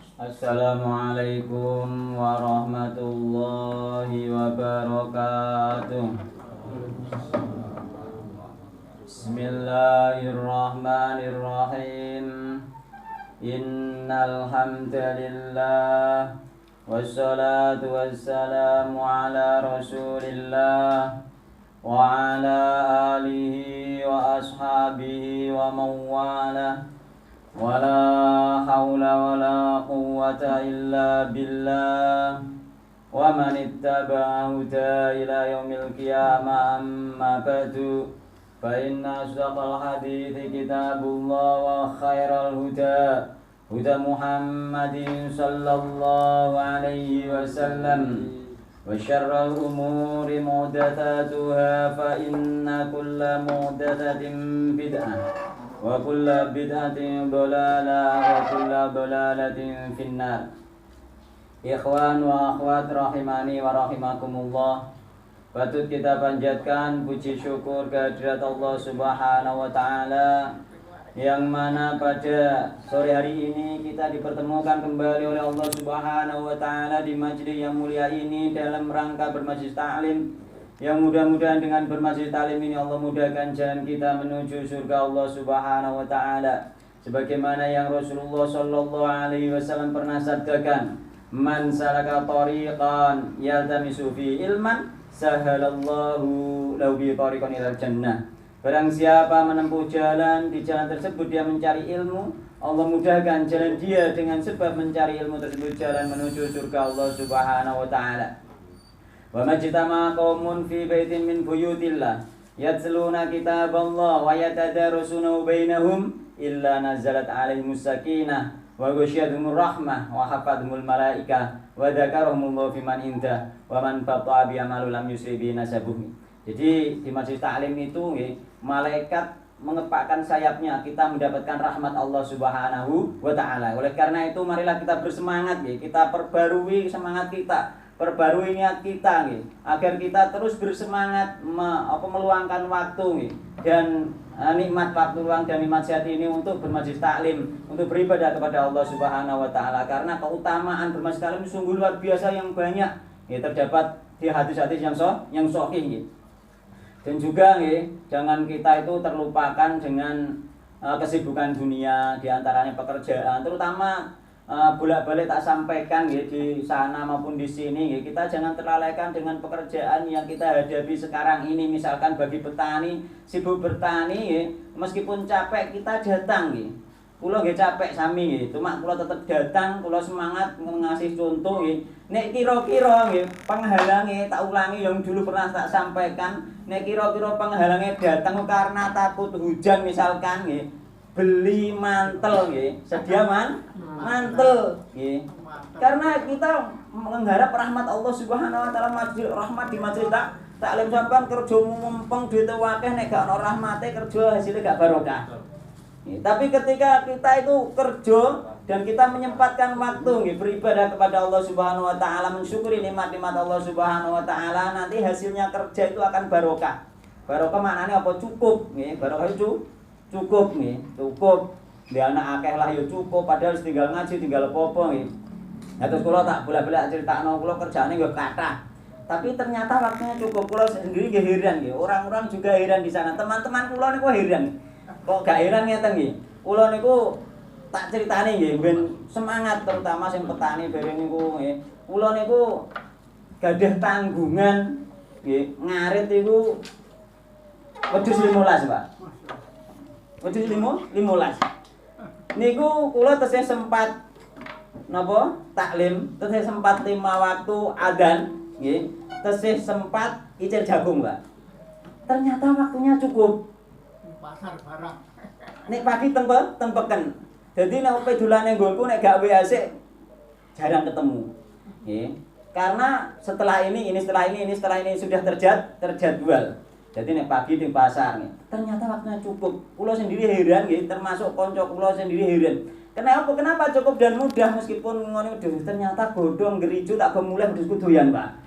Assalamualaikum warahmatullahi wabarakatuh. Bismillahirrahmanirrahim. Innal hamdalillah wassalatu wassalamu ala Rasulillah wa ala alihi wa ashabihi wa mawalah. Wala haula wala quwwata illa billah. Wa man ittaba'a huda ila yaumil qiyamah amma ba'du. Fa inna asdaqal hadithi kitabullah wa khairal huda huda Muhammadin sallallahu alaihi wasallam. Wa syarrul umuri muhdatsatuha fa inna kulla muhdatsatin bid'ah. Wa kullu bid'atin dhalalah wa kullu dhalalatin finnar. Ikhwan wa akhwat rahimani wa rahimakumullah. Patut kita panjatkan puji syukur kehadirat Allah Subhanahu wa taala yang mana pada sore hari ini kita dipertemukan kembali oleh Allah Subhanahu wa taala di majlis yang mulia ini dalam rangka bermajlis ta'lim. Yang mudah-mudahan dengan bermajlis ta'lim ini Allah mudahkan jalan kita menuju surga Allah Subhanahu wa taala. Sebagaimana yang Rasulullah sallallahu alaihi wasallam pernah sabdakan, "Man salaka tariqan yaltamisu fi ilman, sahalallahu lahu bi tariqan ilal jannah." Barang siapa menempuh jalan, di jalan tersebut dia mencari ilmu, Allah mudahkan jalan dia dengan sebab mencari ilmu tersebut jalan menuju surga Allah Subhanahu wa taala. Wa majtama qaumun fi baitin min buyutillah yatluna kitaballah wa yatadarusuna bainahum illa nazalat alaihimus sakinah wa ghasyiyatuhumur rahmah wa hafathumul malaikah wa dzakarahumullahu fiman indah wa man fata'a bi amalul lam yusri bi nasabuhi. Jadi di majlis ta'lim itu malaikat mengepakkan sayapnya, kita mendapatkan rahmat Allah Subhanahu wa taala. Oleh karena itu marilah kita bersemangat kita perbarui semangat kita, perbarui niat kita agar kita terus bersemangat meluangkan waktu dan nikmat waktu luang dan nikmat sehat ini untuk bermajlis taklim, untuk beribadah kepada Allah Subhanahu wa taala. Karena keutamaan bermajlis taklim sungguh luar biasa yang banyak terdapat di hadis-hadis yang sahih. Dan juga jangan kita itu terlupakan dengan kesibukan dunia, diantaranya pekerjaan, terutama bolak-balik tak sampaikan di sana maupun di sini kita jangan terlalaikan dengan pekerjaan yang kita hadapi sekarang ini. Misalkan bagi petani, sibuk bertani meskipun capek kita datang kula nggih capek sami cuma kula tetep datang, kula semangat ngasih contoh nek kira-kira penghalange tak ulangi yang dulu pernah tak sampaikan, nek kira-kira penghalange datang karena takut hujan misalkan beli mantel sedia mantel karena kita mengharap rahmat Allah Subhanahu wa taala, rahmat di majlis taklim sampean kerja mumpung duit akeh nek gak ono rahmate kerja hasilnya gak barokah. Tapi ketika kita itu kerja dan kita menyempatkan waktu beribadah kepada Allah Subhanahu wa taala, mensyukuri nikmat-nikmat Allah Subhanahu wa taala, nanti hasilnya kerja itu akan barokah. Barokah maknanya apa? Cukup barokah itu cukup cukup. Di anak akeh lah ya cukup, padahal tinggal ngaji tinggal popo terus kula tak bolak-balik critakno kula kerjane nggih kathah. Tapi ternyata waktunya cukup. Kula sendiri nggih heran orang-orang juga heran di sana. Teman-teman kula niku heran. Kok gak heran ngeten kula niku tak critani ben semangat terutama sing petani bareng niku kula niku gadah tanggungan ngarit iku wedhus 15, Pak. Wedhus 15. Niku kula tesih sempat napa taklim, tesih sempat 5 waktu adzan tesih sempat icir jagung, Pak. Ternyata waktunya cukup. Pasar barang. Nek pagi tempeken. Jadi nek pedulane nggonku nek gak WAC jarang ketemu. Karena setelah ini sudah terjadwal. Jadi nek pagi di pasar ternyata waktunya cukup. Kula sendiri heran termasuk kanca kula sendiri heran. Kenapa cukup dan mudah meskipun ngono ternyata godhong gerijo tak gemulih wedhusku doyan, Pak.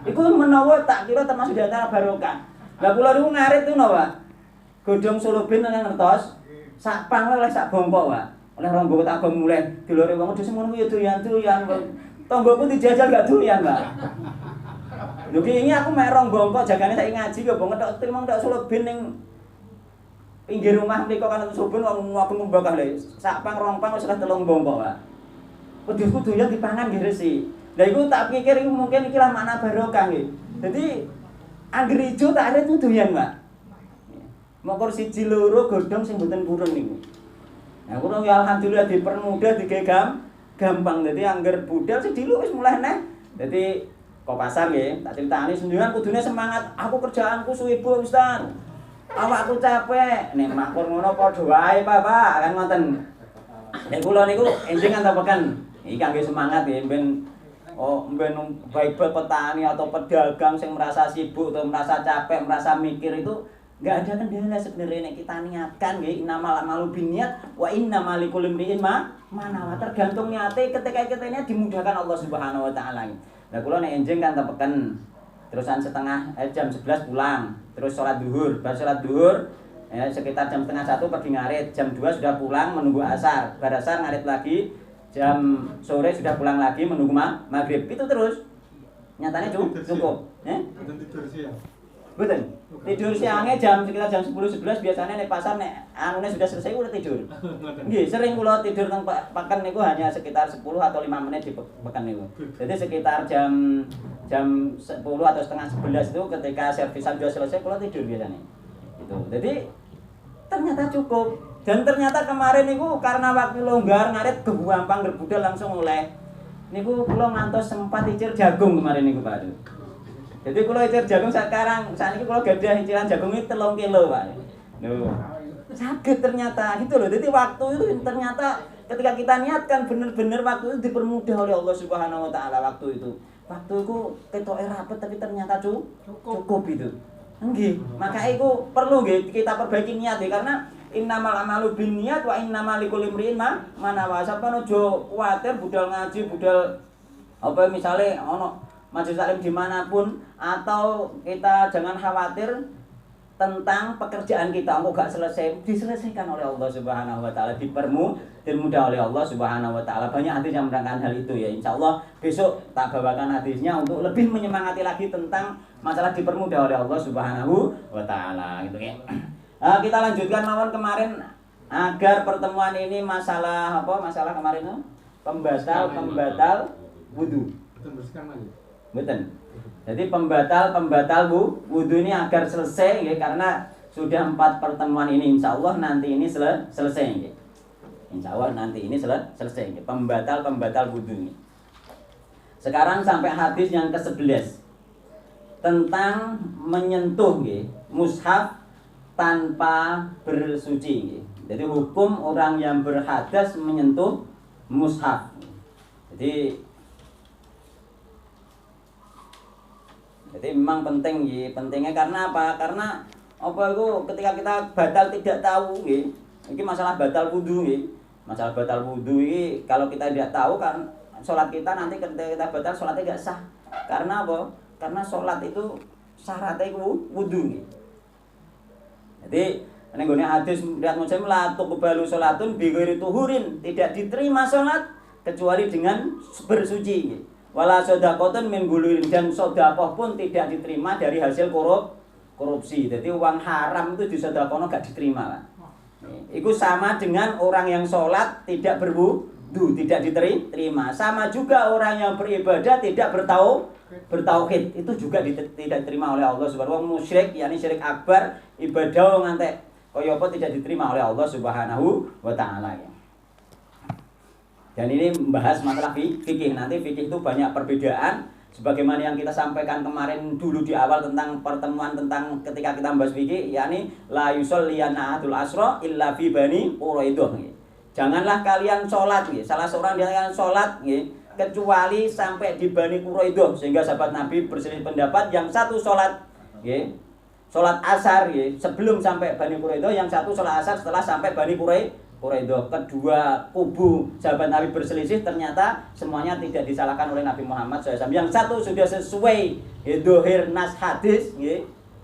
Iku menawa tak kira termasuk di antara barokah. Lah kula niku ngarit ngono, Pak. Godhong Solo bin nang ngertos sak pang oleh sak bongkok, Pak. Oleh rombongan tak agak mulai dilore wong aja semono ya doyan-doyan. Tonggoku dijajal gak doyan, Mbak. Lho ki ini aku mek rombong kok jagane saiki ngaji kok bong tok trimo tok Sulben ning pinggir rumah mriko kan Sulben wong aku mbakah lho. Sak pang rong pang wis 3 bongkok, Pak. Wedhusku doyan dipangan nggih resi. Lah iku tak pikir iku mungkin iki lah makna barokah nggih. Dadi angger ijo tak arep doyan, Mbak. Mokor siji loro godhong sing mboten purun niku. Nah, kulo ya alhamdulillah dipermudah gampang. Dadi angger budal sing diluk wis mulai neh. Dadi kok pasar nggih, tak critani sendirian kudune semangat. Aku kerjaanku suwibu, Ustaz. Awakku capek. Nek makmur ngono padha wae, Pak, kan ngoten. Nek kula niku enjing antepeken. Iki kangge semangat nggih ben baik petani atau pedagang yang merasa sibuk atau merasa capek, merasa mikir itu enggak ada kendala sebenarnya nek kita niatkan nggih innamal a'malu binniyat wa innamal likulli imri'in ma nawa. Tergantung niate ketika kita ini dimudahkan Allah Subhanahu wa taala. Lah kula nek enjing kan tepeken terusan jam 11 pulang, terus sholat duhur, bar sholat duhur sekitar jam setengah 1 pergi ngarit, jam 2 sudah pulang menunggu asar, bar asar ngarit lagi, jam sore sudah pulang lagi menunggu maghrib. Itu terus nyatanya cukup tidur siang. betul tidur siangnya sekitar jam 10-11 biasanya nek pasar nek anune sudah selesai udah tidur. Nggih, sering kula tidur teng pakan niku hanya sekitar 10 atau 5 menit di pakan niku. Jadi sekitar jam 10 atau setengah 11 itu ketika servisan sudah selesai kula tidur biasanya. Itu. Jadi ternyata cukup. Dan ternyata kemarin niku karena waktu longgar ngarit gampang berbudal langsung mulai. Niku kula ngantos sempat icir jagung kemarin niku, Pak. Jadi kalau icir jagung saat ini kalau gadah iciran jagung itu 3 kilo, Pak. Loh, sakit ternyata gitu loh. Jadi waktu itu ternyata ketika kita niatkan benar-benar waktu itu dipermudah oleh Allah Subhanahu wa taala waktu itu. Waktu itu ketoke rapet tapi ternyata cukup itu. Nggih, maka itu perlu nggih kita perbaiki niat ya karena innamal a'malu binniyat wa innamal likulli imri'in ma nawa. Sampeyan aja kuwatir budal ngaji, budal apa misalnya ono majelis taklim dimanapun atau kita jangan khawatir tentang pekerjaan kita kok gak selesai, diselesaikan oleh Allah Subhanahu wa taala, dipermudah oleh Allah Subhanahu wa taala. Banyak hadis yang menerangkan hal itu ya. Insyaallah besok tak bawakan hadisnya untuk lebih menyemangati lagi tentang masalah dipermudah oleh Allah Subhanahu wa taala gitu ya. Kita lanjutkan mawon kemarin agar pertemuan ini masalah apa? Masalah kemarin itu pembatal wudu. Betul. Jadi pembatal wudu ini agar selesai ya, karena sudah 4 pertemuan ini insyaallah nanti ini selesai ya. Insyaallah nanti ini selesai ya. Pembatal wudu ini. Sekarang sampai hadis yang ke-11 tentang menyentuh ya, mushaf tanpa bersuci ya. Jadi hukum orang yang berhadas menyentuh mushaf. Jadi memang penting ya, pentingnya karena apa? Karena apa itu ketika kita batal tidak tahu ya. Ini masalah batal wudu ya. Masalah batal wudu ini kalau kita tidak tahu kan sholat kita nanti ketika kita batal sholatnya tidak sah. Karena apa? Karena sholat itu syaratnya itu wudu ya. Jadi ini gue hadis lihat muslim la tuqbalu sholatun bi ghairi tuhurin, tidak diterima sholat kecuali dengan bersuci ya. Wala sodakotun min gulurin, dan sodakoh pun tidak diterima dari hasil korupsi. Jadi uang haram itu disodakono gak diterima lah. Itu sama dengan orang yang sholat tidak berwudu, tidak diterima. Sama juga orang yang beribadah tidak bertauhid, itu juga tidak diterima oleh Allah Subhanahu wa taala. Musyrik, yakni syirik akbar, ibadah ngantek kaya apa tidak diterima oleh Allah Subhanahu wa taala ya. Dan ini membahas masalah fikih. Nanti fikih itu banyak perbedaan sebagaimana yang kita sampaikan kemarin dulu di awal tentang pertemuan tentang ketika kita membahas fikih, yakni la yusalliyana ahadul asra illa fi bani Quraidah. Janganlah kalian sholat, salah seorang di antara kalian sholat kecuali sampai di Bani Quraidah, sehingga sahabat Nabi berselisih pendapat, yang satu sholat sholat asar sebelum sampai Bani Quraidah, yang satu sholat asar setelah sampai Bani Quraidah. Kedua kubu sahabat Nabi berselisih, ternyata semuanya tidak disalahkan oleh Nabi Muhammad SAW. Yang satu sudah sesuai dohir nas hadis,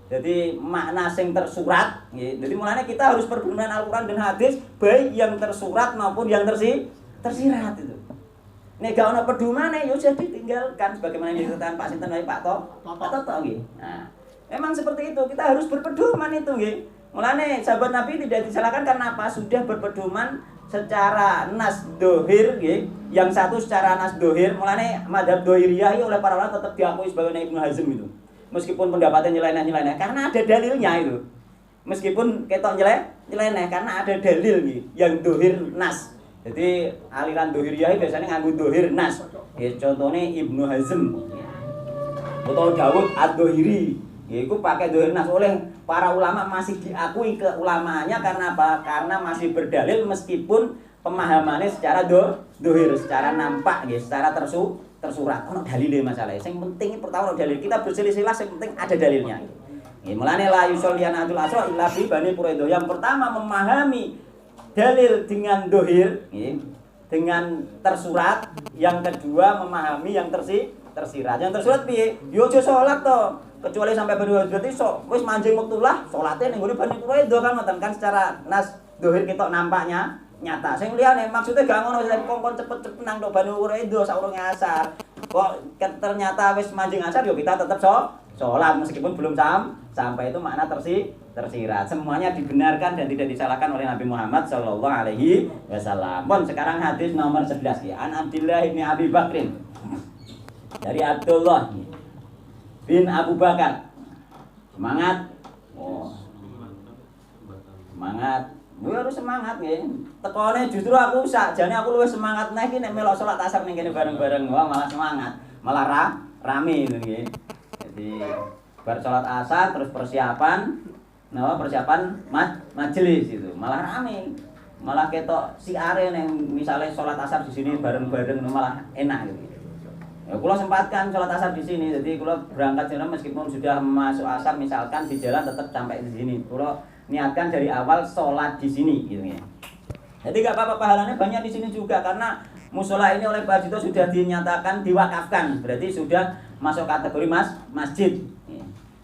Jadi makna sing tersurat, jadi mulanya kita harus berpedoman Al-Quran dan hadis baik yang tersurat maupun yang tersirat itu. Nek gak ono pedumane ya sudah ditinggalkan sebagaimana yang dikatakan Pak Sinten Pak Toto nggih. Nah, memang seperti itu, kita harus berpedoman itu nggih. Mulane sahabat Nabi tidak disalahkan karena apa? Sudah berpedoman secara nas dohir nggih. Yang satu secara nas dohir, mulane madzhab dohiriyah oleh para ulama tetap diakui sebagai Ibnu Hazm itu. Meskipun pendapatnya nyeleneh karena ada dalilnya itu. Meskipun ketok nyeleneh karena ada dalil nih yang dohir nas. Jadi aliran dohiriyah biasanya nganggo dohir nas. Ya contohnya Ibnu Hazm atau Dawud ad-Dohiri. Ya itu pakai dohir nas oleh para ulama masih diakui keulamaannya karena apa? Karena masih berdalil meskipun pemahamannya secara dohir, secara nampak ya, secara tersurat. Ono dalile masalahnya. Yang penting pertama ono dalil. Kita berselisih yang penting ada dalilnya. Nggih, mulane la yusolliyan adul asra illa bi Bani Quraidah. Yang pertama memahami dalil dengan dohir, nggih, dengan tersurat. Yang kedua memahami yang tersirat. Yang tersurat piye? Yo aja salat to. Kecuali sampai Bani Quraidah iso wis manjing wektulah salate ning gone Bani Quraidah kan ngoten kan secara nas dohir ketok nampaknya nyata. Sing liyane maksudnya gak ngono wis kongkon cepet-cepet nang tok Bani Quraidah saurunge asar. Kok ternyata wis manjing asar yo kita tetap sholat meskipun belum sampai itu makna tersirat. Semuanya dibenarkan dan tidak disalahkan oleh Nabi Muhammad sallallahu alaihi wasallam. Pun sekarang hadis nomor 11 ya. An Abdullah bin Abi Bakrin. Dari Abdullah bin Abu Bakar. Semangat. Oh. Semangat. Gue harus semangat nggih. Tekone justru aku sakjane aku luwih semangat nek iki nek melok salat asar ning kene bareng-bareng wah malah semangat, malah rame itu nggih. Jadi bar salat asar terus persiapan majelis itu malah rame. Malah ketok siare ning misale salat asar di sini bareng-bareng malah enak gitu. Ya kula sempatkan salat asar di sini. Jadi kula berangkat sini meskipun sudah masuk asar misalkan di jalan tetap sampai di sini. Kula niatkan dari awal sholat di sini gitu ya. Jadi gak apa-apa pahalanya banyak di sini juga karena musola ini oleh Pak Jito sudah dinyatakan diwakafkan, berarti sudah masuk kategori masjid.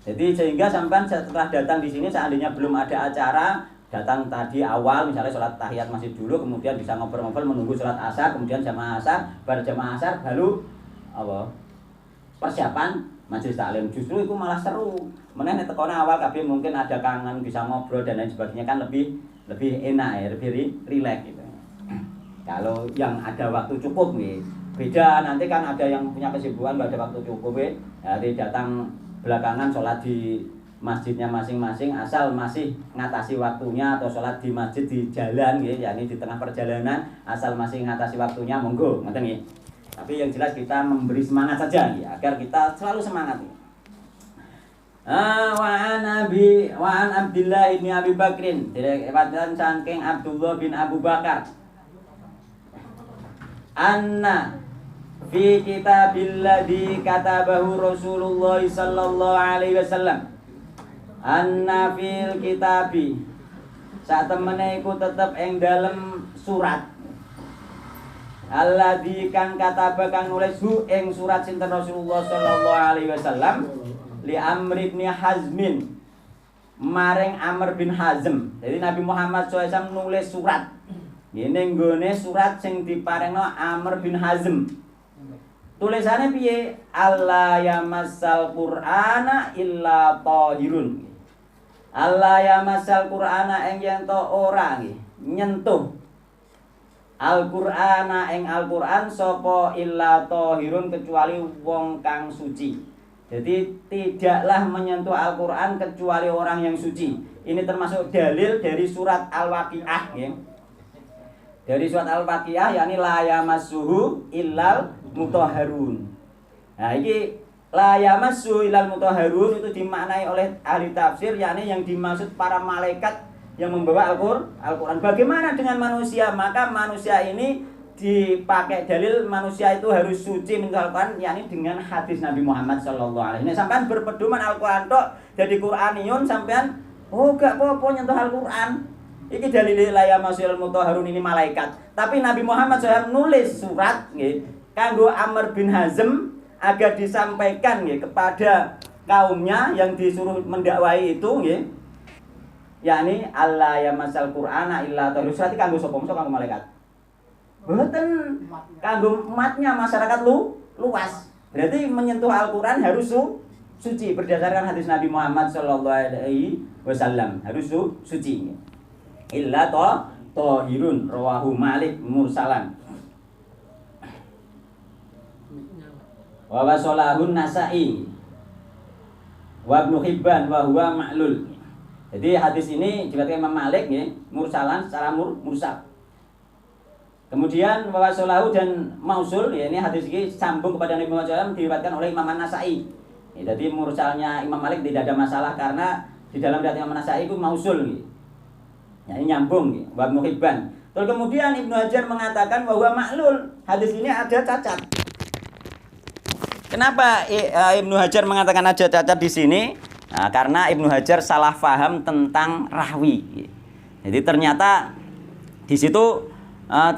Jadi sehingga sampai setelah datang di sini seandainya belum ada acara, datang tadi awal misalnya sholat tahiyat masjid dulu, kemudian bisa ngobrol-ngobrol menunggu sholat asar, kemudian jamaah asar, baru jamaah asar baru persiapan majelis taklim. Justru itu malah seru. Meneh nek tekone awal kabeh mungkin ada kangen bisa ngobrol dan lain sebagainya kan lebih enak ya, lebih rileks gitu. Kalau yang ada waktu cukup nih. Beda nanti kan ada yang punya kesibukan enggak ada waktu cukup ya. Jadi datang belakangan sholat di masjidnya masing-masing asal masih ngatasi waktunya atau sholat di masjid di jalan ya, yakni di tengah perjalanan asal masih ngatasi waktunya monggo ngoten nggih. Tapi yang jelas kita memberi semangat saja ya, agar kita selalu semangat. Wa an Abdullah bin Abi Bakrin, diriwayatkan saking Abdullah bin Abu Bakar. Anna fi kitabilladzi katabahu Rasulullah sallallahu alaihi wasallam. Anna fil kitabi sak temene iku tetep ing dalem surat alladzi kang kataba kang nulis hu ing surat sinten Rasulullah sallallahu alaihi wasallam li Amr bin Hazmin maring Amr bin Hazm. Jadi Nabi Muhammad SAW nulis surat. Ngene nggone surat sing diparengno Amr bin Hazm. Tulisannya piye? Allah yamassal Qur'ana illa tahirun. Allah yamassal Qur'ana ing yen to ora nyentuh Al-Qur'ana ing Al-Qur'an sapa illa tahirun kecuali wong kang suci. Jadi tidaklah menyentuh Al-Qur'an kecuali orang yang suci. Ini termasuk dalil dari surat Al-Waqiah ya. Dari surat Al-Waqiah yakni la yamassuhu illal mutahharun. Nah, ini la yamassuhu illal mutahharun itu dimaknai oleh ahli tafsir yakni yang dimaksud para malaikat yang membawa Al-Qur'an. Bagaimana dengan manusia? Maka manusia ini dipakai dalil manusia itu harus suci menurut Al-Quran yakni dengan hadis Nabi Muhammad sallallahu alaihi wasallam. Sampean berpedoman Al-Quran tok jadi Qur'aniyun sampean gak apa-apa nyentuh Al-Quran. Iki dalil la yamassul mutahharun ini malaikat. Tapi Nabi Muhammad SAW nulis surat nggih kanggo Amr bin Hazm agar disampaikan nggih kepada kaumnya yang disuruh mendakwai itu nggih, yakni Allah ya masal Qur'ana illa tahirun. Berarti kanggo sapa? Mosok kanggo malaikat. Mboten, kanggo umatnya masyarakat luas. Berarti menyentuh Al-Qur'an harus suci berdasarkan hadis Nabi Muhammad sallallahu alaihi wasallam. Harus suci. Illa tahirun rawahu Malik mursalan. Wa wasalahun Nasa'i wa Ibnu Hibban wa huwa ma'lul. Jadi hadis ini diriwayatkan Imam Malik nggih, mursalan secara mursal. Kemudian wa wasalahu dan mausul, ya ini hadis ini sambung kepada Nabi Muhammad SAW diriwayatkan oleh Imam An-Nasa'i. Ya, jadi mursalnya Imam Malik tidak ada masalah karena di dalam riwayat Imam An-Nasa'i itu mausul nggih. Ya, ini nyambung nggih, wa Ibnu Hibban. Terus kemudian Ibnu Hajar mengatakan bahwa ma'lul, hadis ini ada cacat. Kenapa Ibnu Hajar mengatakan ada cacat di sini? Nah, karena Ibnu Hajar salah faham tentang rahwi. Jadi ternyata di situ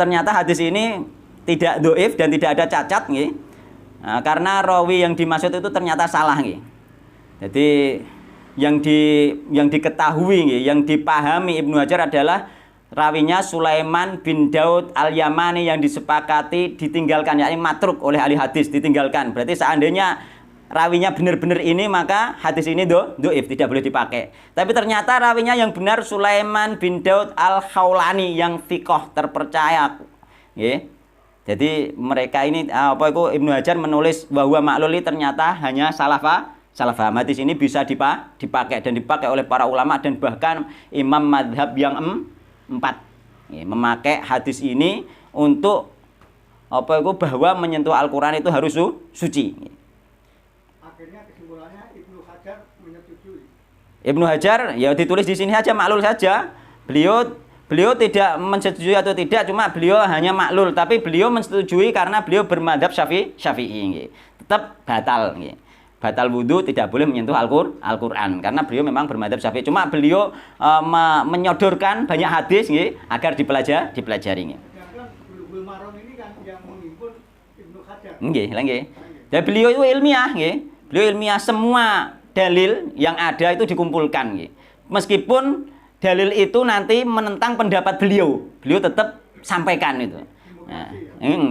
ternyata hadis ini tidak dhaif dan tidak ada cacat nggih. Nah, karena rawi yang dimaksud itu ternyata salah nggih. Jadi yang diketahui nggih, yang dipahami Ibnu Hajar adalah rawinya Sulaiman bin Daud Al-Yamani yang disepakati ditinggalkan, yakni matruk oleh ahli hadis, ditinggalkan. Berarti seandainya rawinya benar-benar ini, maka hadis ini dhaif, tidak boleh dipakai. Tapi ternyata rawinya yang benar Sulaiman bin Daud Al-Khawlani yang thiqah, terpercaya. Nggih. Jadi mereka ini Ibnu Hajar menulis bahwa maklul ternyata hanya salah paham. Hadis ini bisa dipakai dan dipakai oleh para ulama dan bahkan imam madhab yang 4 memakai hadis ini untuk bahwa menyentuh Al-Qur'an itu harus suci. Akhirnya kesimpulannya Ibnu Hajar menyetujui. Ibnu Hajar ya ditulis di sini saja maklul saja. Beliau tidak menyetujui atau tidak, cuma beliau hanya maklul, tapi beliau menyetujui karena beliau bermadzhab Syafi'i. Tetap batal nggih. Batal wudu, tidak boleh menyentuh Al-Qur'an karena beliau memang bermadzhab Syafi'i. Cuma beliau menyodorkan banyak hadis nggih agar dipelajari nggih. Bulughul Maram ini kan yang menghimpun Ibnu Hajar. Nggih. Dan beliau itu ilmiah nggih. Beliau ilmiah, semua dalil yang ada itu dikumpulkan nggih. Meskipun dalil itu nanti menentang pendapat beliau tetap sampaikan itu. Nah,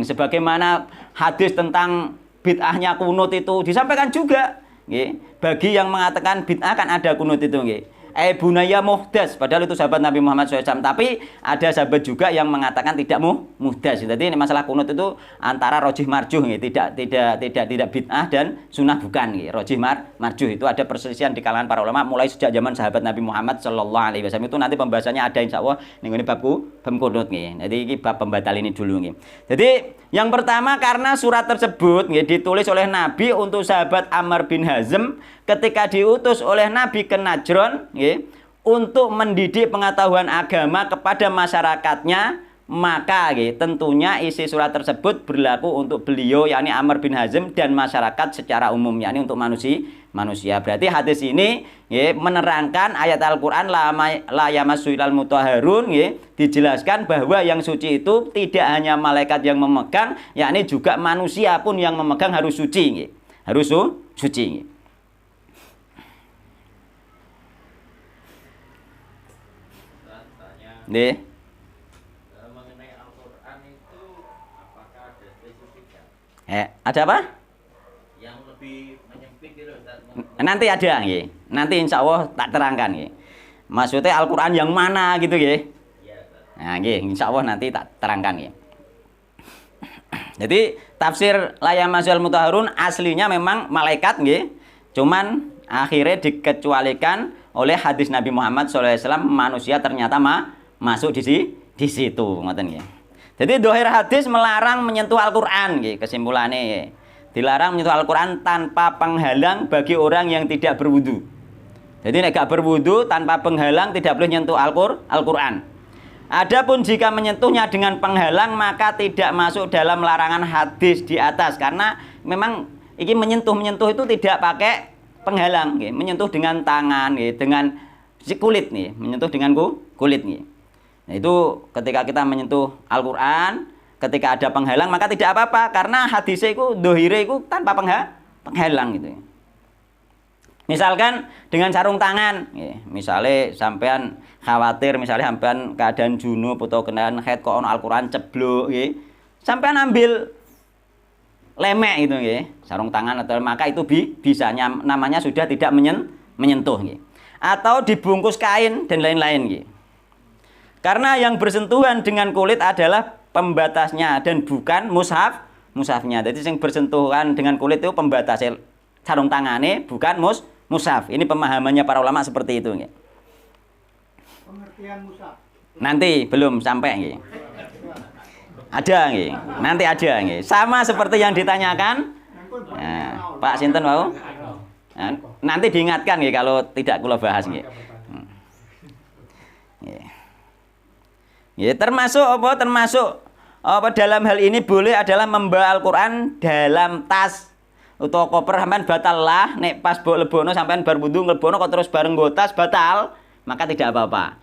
sebagaimana hadis tentang bid'ahnya kunut itu disampaikan juga nggih. Bagi yang mengatakan bid'ah kan ada kunut itu nggih. Bunaya muhdas, padahal itu sahabat Nabi Muhammad SAW. Tapi ada sahabat juga yang mengatakan tidak muhdas. Jadi ini masalah kunut itu antara rojih marjuh, tidak bid'ah dan sunnah bukan. Rojih marjuh itu ada perselisihan di kalangan para ulama mulai sejak zaman sahabat Nabi Muhammad SAW. Itu nanti pembahasannya ada insya Allah ini bab kunut. Jadi ini bab pembatal ini dulu. Jadi yang pertama karena surat tersebut ditulis oleh Nabi untuk sahabat Amr bin Hazm ketika diutus oleh Nabi ke Najron untuk mendidik pengetahuan agama kepada masyarakatnya, maka tentunya isi surat tersebut berlaku untuk beliau yakni Amr bin Hazm dan masyarakat secara umum, yakni untuk manusia. Berarti hadis ini menerangkan ayat Al-Qur'an la yamassu ilal mutahharun, dijelaskan bahwa yang suci itu tidak hanya malaikat yang memegang, yakni juga manusia pun yang memegang harus suci. Harus suci. Mengenai Al-Qur'an itu apakah ada spesifikan? Ada apa? Yang lebih menyempit gitu. Nanti ada nggih. Nanti insya Allah tak terangkan nggih. Maksudnya Al-Qur'an yang mana gitu nggih. Nah nggih, insya Allah nanti tak terangkan nggih. Jadi tafsir la yamassul mutahharun aslinya memang malaikat nggih. Cuman akhirnya dikecualikan oleh hadis Nabi Muhammad SAW, manusia ternyata masuk di situ, ngoten nggih. Jadi dohir hadis melarang menyentuh Al-Qur'an nggih, kesimpulannya. Dilarang menyentuh Al-Qur'an tanpa penghalang bagi orang yang tidak berwudu. Jadi nek gak berwudu tanpa penghalang tidak boleh menyentuh Al-Qur'an. Adapun jika menyentuhnya dengan penghalang maka tidak masuk dalam larangan hadis di atas, karena memang ini menyentuh itu tidak pakai penghalang nggih, menyentuh dengan tangan nggih, dengan kulit nih, menyentuh dengan kulit nggih. Nah, itu ketika kita menyentuh Al-Qur'an, ketika ada penghalang maka tidak apa-apa karena hadisnya itu dohire itu tanpa penghalang gitu. Misalkan dengan sarung tangan, misalnya sampean khawatir, misalnya sampean keadaan junub atau kenaan haid kok ono Al-Qur'an ceblok, sampean ambil lemek itu, sarung tangan atau maka itu bisa namanya sudah tidak menyentuh, atau dibungkus kain dan lain-lain, karena yang bersentuhan dengan kulit adalah pembatasnya dan bukan mushafnya. Jadi yang bersentuhan dengan kulit itu pembatas sarung tangannya, bukan mushaf. Ini pemahamannya para ulama seperti itu. Pengertian mushaf. Nanti belum sampai. Ada, nanti ada. Sama seperti yang ditanyakan. Nah, Pak Sinten mau? Nah, nanti diingatkan kalau tidak kula bahas. Termasuk dalam hal ini boleh adalah membawa Al-Qur'an dalam tas utawa koper sampean batal lah nek pas lebono sampean bar wudu nglebono kok terus bareng nggo tas batal, maka tidak apa-apa.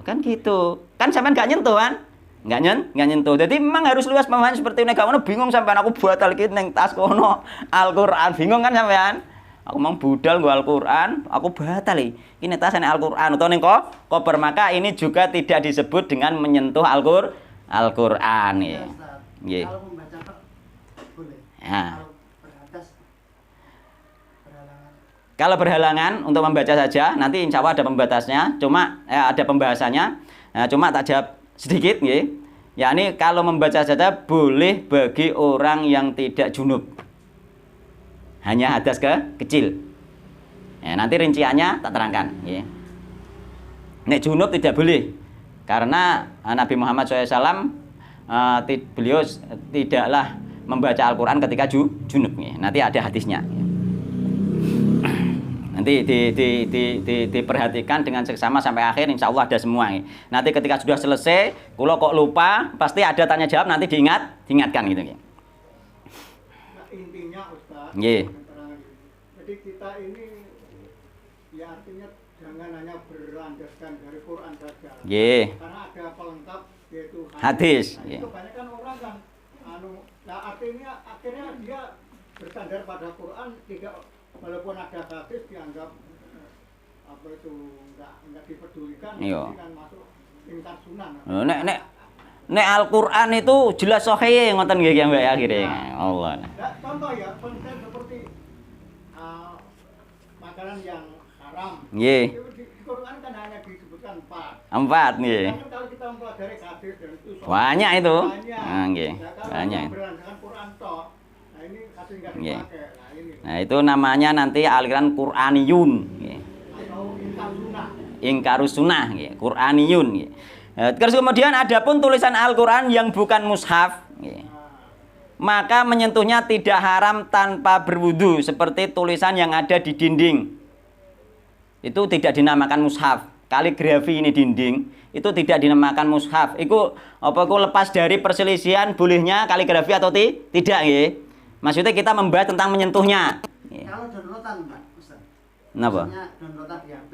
Kan gitu. Kan sampean gak nyentuh kan? Enggak nyentuh. Jadi memang harus luas pemahaman seperti ini. Gak ono bingung sampean aku batal iki ning tas kono Al-Qur'an. Bingung kan sampean? Aku mang budal nggo Al-Qur'an, aku batal iki. Ini tas nek Al-Qur'an utawa ning koper, maka ini juga tidak disebut dengan menyentuh Al-Qur'an ya. Nggih. Kalau membaca boleh. Ya. Kalau Kalau berhalangan untuk membaca saja, nanti insya Allah ada pembatasnya, cuma ada pembahasannya, cuma tak jawab sedikit, yakni kalau membaca saja boleh bagi orang yang tidak junub, hanya hadas kecil. Nanti rinciannya tak terangkan. Nek junub tidak boleh, karena Nabi Muhammad SAW beliau tidaklah membaca Al-Quran ketika junub. Nanti ada hadisnya. Nanti diperhatikan dengan seksama sampai akhir, insya Allah ada semua. Nanti ketika sudah selesai, kalau kok lupa, pasti ada tanya jawab, nanti diingatkan gitu. nah, intinya Ustaz, Nggih. jadi kita ini ya artinya jangan hanya berlandaskan dari Quran saja. Nggih. Karena ada pelengkap yaitu Hadis. Nah, itu banyak kan orang kan nah artinya akhirnya dia bersandar pada Quran, tidak walaupun ada hadis dianggap apa itu enggak dipedulikan, Iya. kan masuk tingkat sunan. Nek Al-Qur'an itu jelas sahih ngoten nggih Mbak akhirnya. Allah. Nah, contoh ya, konsep seperti makanan yang haram. Nggih. Di Quran kan hanya disebutkan 4. 4 nggih. Kan kalau kita mempelajari hadis dan itu Banyak itu. banyak. Nah, nggih. Nah, kalau Banyak. berlandaskan Quran toh. Nah, ini hadis enggak Nggih. dipakai. Nah, ini Nah, itu namanya nanti aliran Qur'aniyun nggih. atau insan sunnah. Ingkarus sunnah nggih, Qur'aniyun nggih. Terus kemudian adapun tulisan Al-Qur'an yang bukan mushaf nggih, maka menyentuhnya tidak haram tanpa berwudu seperti tulisan yang ada di dinding. Itu tidak dinamakan mushaf. Kaligrafi ini dinding itu tidak dinamakan mushaf. Itu lepas dari perselisihan bolehnya kaligrafi atau tidak nggih. Maksudnya kita membahas tentang menyentuhnya. Kalau downloadan, Pak Ustaz. Napa? Maksudnya downloadan di HP.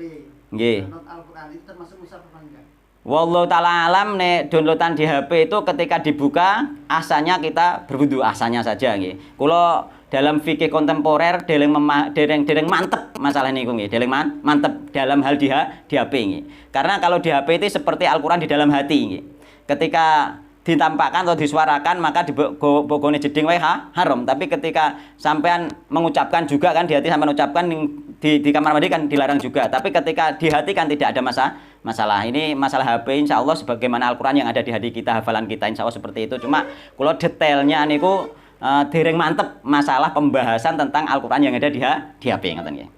Nggih. Download Al-Qur'an itu termasuk mushaf apa enggak? Wallahu ta'ala alam, nek downloadan di HP itu ketika dibuka asanya kita berwudu, asanya saja nggih. Kula dalam fikih kontemporer dereng mantep masalah niku nggih, dereng mantep dalam hal di HP nggih. Karena kalau di HP itu seperti Al-Qur'an di dalam hati nggih. Ketika ditampakkan atau disuarakan maka dibogone jeding wae haram, tapi ketika sampean mengucapkan juga kan di hati sampean ucapkan di kamar mandi kan dilarang juga, tapi ketika di hati kan tidak ada masalah. Ini masalah HP insyaallah sebagaimana Al-Qur'an yang ada di hati kita, hafalan kita insyaallah seperti itu. Cuma kalau detailnya niku dereng mantep masalah pembahasan tentang Al-Qur'an yang ada di HP ngoten nggih.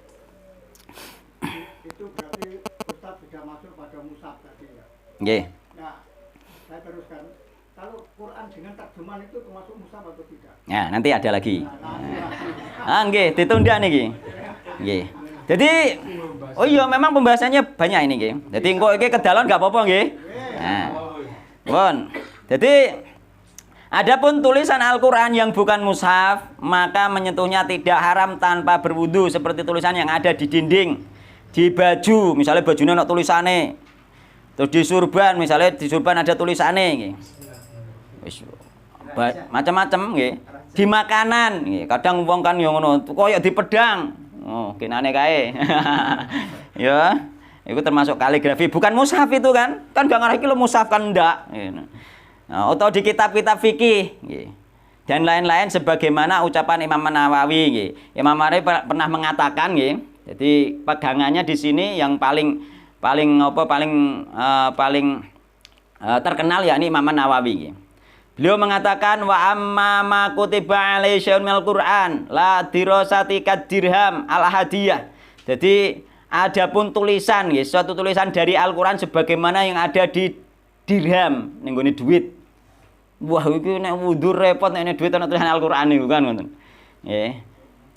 Itu berarti Ustaz sudah masuk pada mushaf tadi ya. Nggih. Nah, saya teruskan. Kalau Quran dengan terjemahan itu termasuk mushaf atau tidak? Nah, nanti ada lagi. Nah, Nggih, ditunda niki. Nggih. Jadi oh iya memang pembahasannya banyak ini nggih. Jadi engko iki kedalon enggak apa-apa nggih. Nah. Pun. Jadi adapun tulisan Al-Qur'an yang bukan mushaf, maka menyentuhnya tidak haram tanpa berwudu seperti tulisan yang ada di dinding, di baju, misalnya bajunya ana tulisane. Terus di surban, misalnya di surban ada tulisane nggih. Wis macam-macam nggih. Di makanan nggih, kadang wong kan yo ngono, koyo di pedang. Oh, kinane kae. Ya, itu termasuk kaligrafi, bukan mushaf itu kan? Kan gak ngarah iki lho mushaf kan ndak. Nah, atau di kitab-kitab fikih nggih. Dan lain-lain sebagaimana ucapan Imam Nawawi nggih. Imam Nawawi pernah mengatakan nggih. Jadi pegangannya di sini yang paling terkenal yakni Imam Nawawi nggih. Beliau mengatakan wa amma ma kutiba alaihi syai'un minal Qur'an la dirasati dirham al hadiyah. Jadi adapun tulisan nggih, suatu tulisan dari Al-Qur'an sebagaimana yang ada di dirham ning gone duit. Wah, iki nek wudu repot nek duit ana tulisan Al-Qur'an niku kan ngoten. Nggih.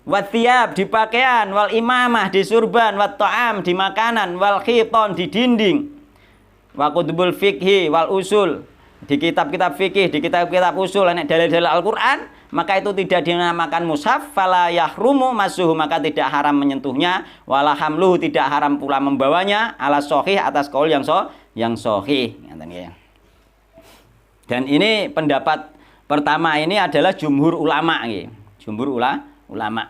Wa thiyab di pakaian, wal imamah di surban, wat ta'am di makanan, wal khiton di dinding. Wa kutubul fikhi wal usul di kitab-kitab fikih, di kitab-kitab usul nek dalil-dalil Al-Qur'an, maka itu tidak dinamakan mushaf, fala yahrumu masuhu, maka tidak haram menyentuhnya, wala hamluhu, tidak haram pula membawanya, ala sahih atas kaul yang sahih. Dan ini pendapat pertama ini adalah jumhur ulama nggih. Jumhur ulama.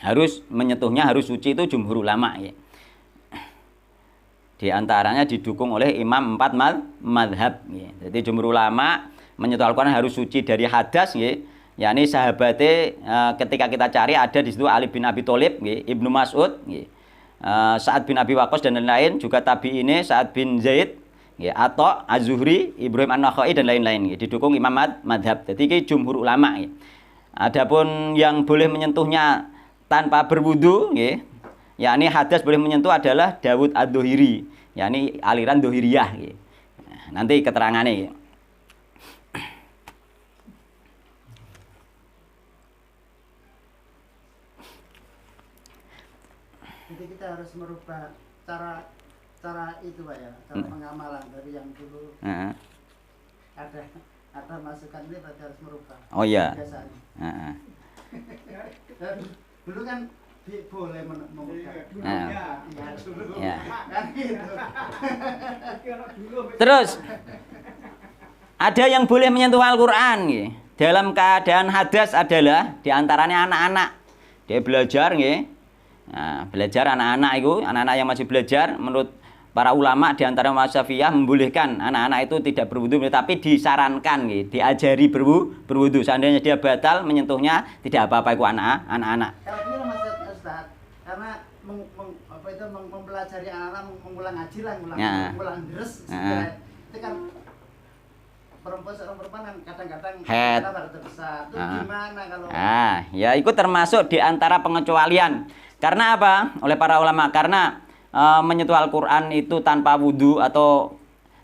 Harus menyentuhnya harus suci itu jumhur ulama nggih. Di antaranya didukung oleh imam 4 madhab. Jadi jumhur ulama menyentuh Al-Quran harus suci dari hadas, yakni sahabatnya ketika kita cari ada di situ Ali bin Abi Thalib, Ibnu Mas'ud, Sa'ad bin Abi Waqqas dan lain-lain, juga tabi'ine Sa'ad bin Zaid, atau Az-Zuhri, Ibrahim An-Nakhai dan lain-lain, didukung imam madhab. Jadi ini jumhur ulama. Adapun yang boleh menyentuhnya tanpa berwudu, yakni hadas boleh menyentuh adalah Dawud Ad-Dhuhiri, yakni aliran Dhuhiriyah. Nanti keterangannya. Jadi kita harus merubah cara itu Pak ya, cara pengamalan dari yang dulu. Ada masukan ini berarti harus merubah. Oh iya. Biasanya. Dulu kan boleh memegang. Ya. Kan gitu. Terus ada yang boleh menyentuh Al-Qur'an dalam keadaan hadas adalah diantaranya anak-anak. Dia belajar Nah, belajar anak-anak itu, anak-anak yang masih belajar menurut para ulama di antara Syafi'iyah membolehkan anak-anak itu tidak berwudu, tapi disarankan diajari berwudu. Seandainya dia batal menyentuhnya tidak apa-apa itu anak-anak. Kalau ini Mas Ustaz, karena mempelajari anak-anak mengulang ngaji lah, mengulang deres. Itu kan perempuan kan kadang-kadang head besar. Itu gimana kalau? Ya itu termasuk di antara pengecualian. Karena apa? Oleh para ulama, karena menyentuh Al-Qur'an itu tanpa wudu atau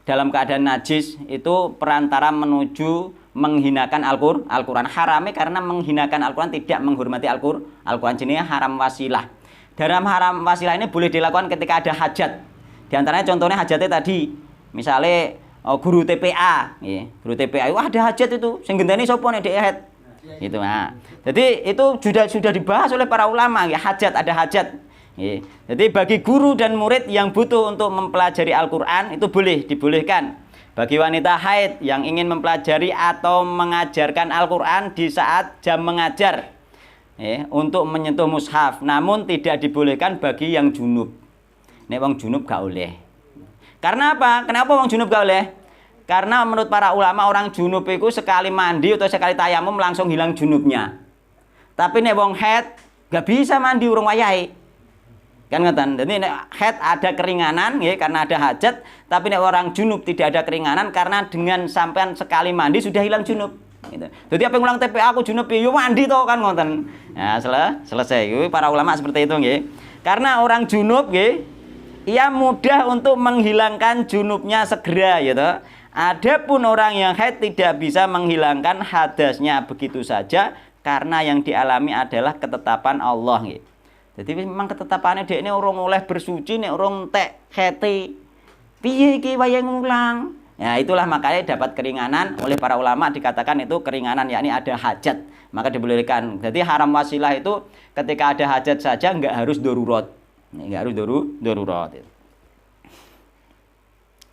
dalam keadaan najis itu perantara menuju menghinakan Al-Qur'an. Haramnya karena menghinakan Al-Qur'an tidak menghormati Al-Qur'an, jenisnya haram wasilah. Dalam haram wasilah ini boleh dilakukan ketika ada hajat. Di antaranya contohnya hajatnya tadi, misalnya guru TPA, guru TPA itu ada hajat itu, sing gendani sapa nek dhek head. Gitu. Nah, jadi itu sudah dibahas oleh para ulama, hajat, ada hajat. Jadi bagi guru dan murid yang butuh untuk mempelajari Al-Qur'an itu dibolehkan. Bagi wanita haid yang ingin mempelajari atau mengajarkan Al-Qur'an di saat jam mengajar, untuk menyentuh mushaf, namun tidak dibolehkan bagi yang junub. Nek wong junub gak oleh. Karena apa? Kenapa wong junub gak oleh? Karena menurut para ulama orang junub itu sekali mandi atau sekali tayamum langsung hilang junubnya. Tapi nek wong haid gak bisa mandi urung wayahe. Kan ngoten. Jadi nek haid ada keringanan karena ada hajat, tapi nek orang junub tidak ada keringanan karena dengan sampean sekali mandi sudah hilang junub. Gitu. Jadi apa yang ngulang TPA aku junub yo mandi to kan ngoten. Nah, selesai. Para ulama seperti itu nggih. Karena orang junub ia mudah untuk menghilangkan junubnya segera gitu. Adapun orang yang haid tidak bisa menghilangkan hadasnya begitu saja karena yang dialami adalah ketetapan Allah. Jadi memang ketetapannya dia ini orang oleh bersuci nek orang tek haite. Piye iki wayahe ngulang? Ya itulah makanya dapat keringanan oleh para ulama dikatakan itu keringanan yakni ada hajat, maka dibolehkan. Jadi haram wasilah itu ketika ada hajat saja enggak harus darurat. Enggak harus darurat.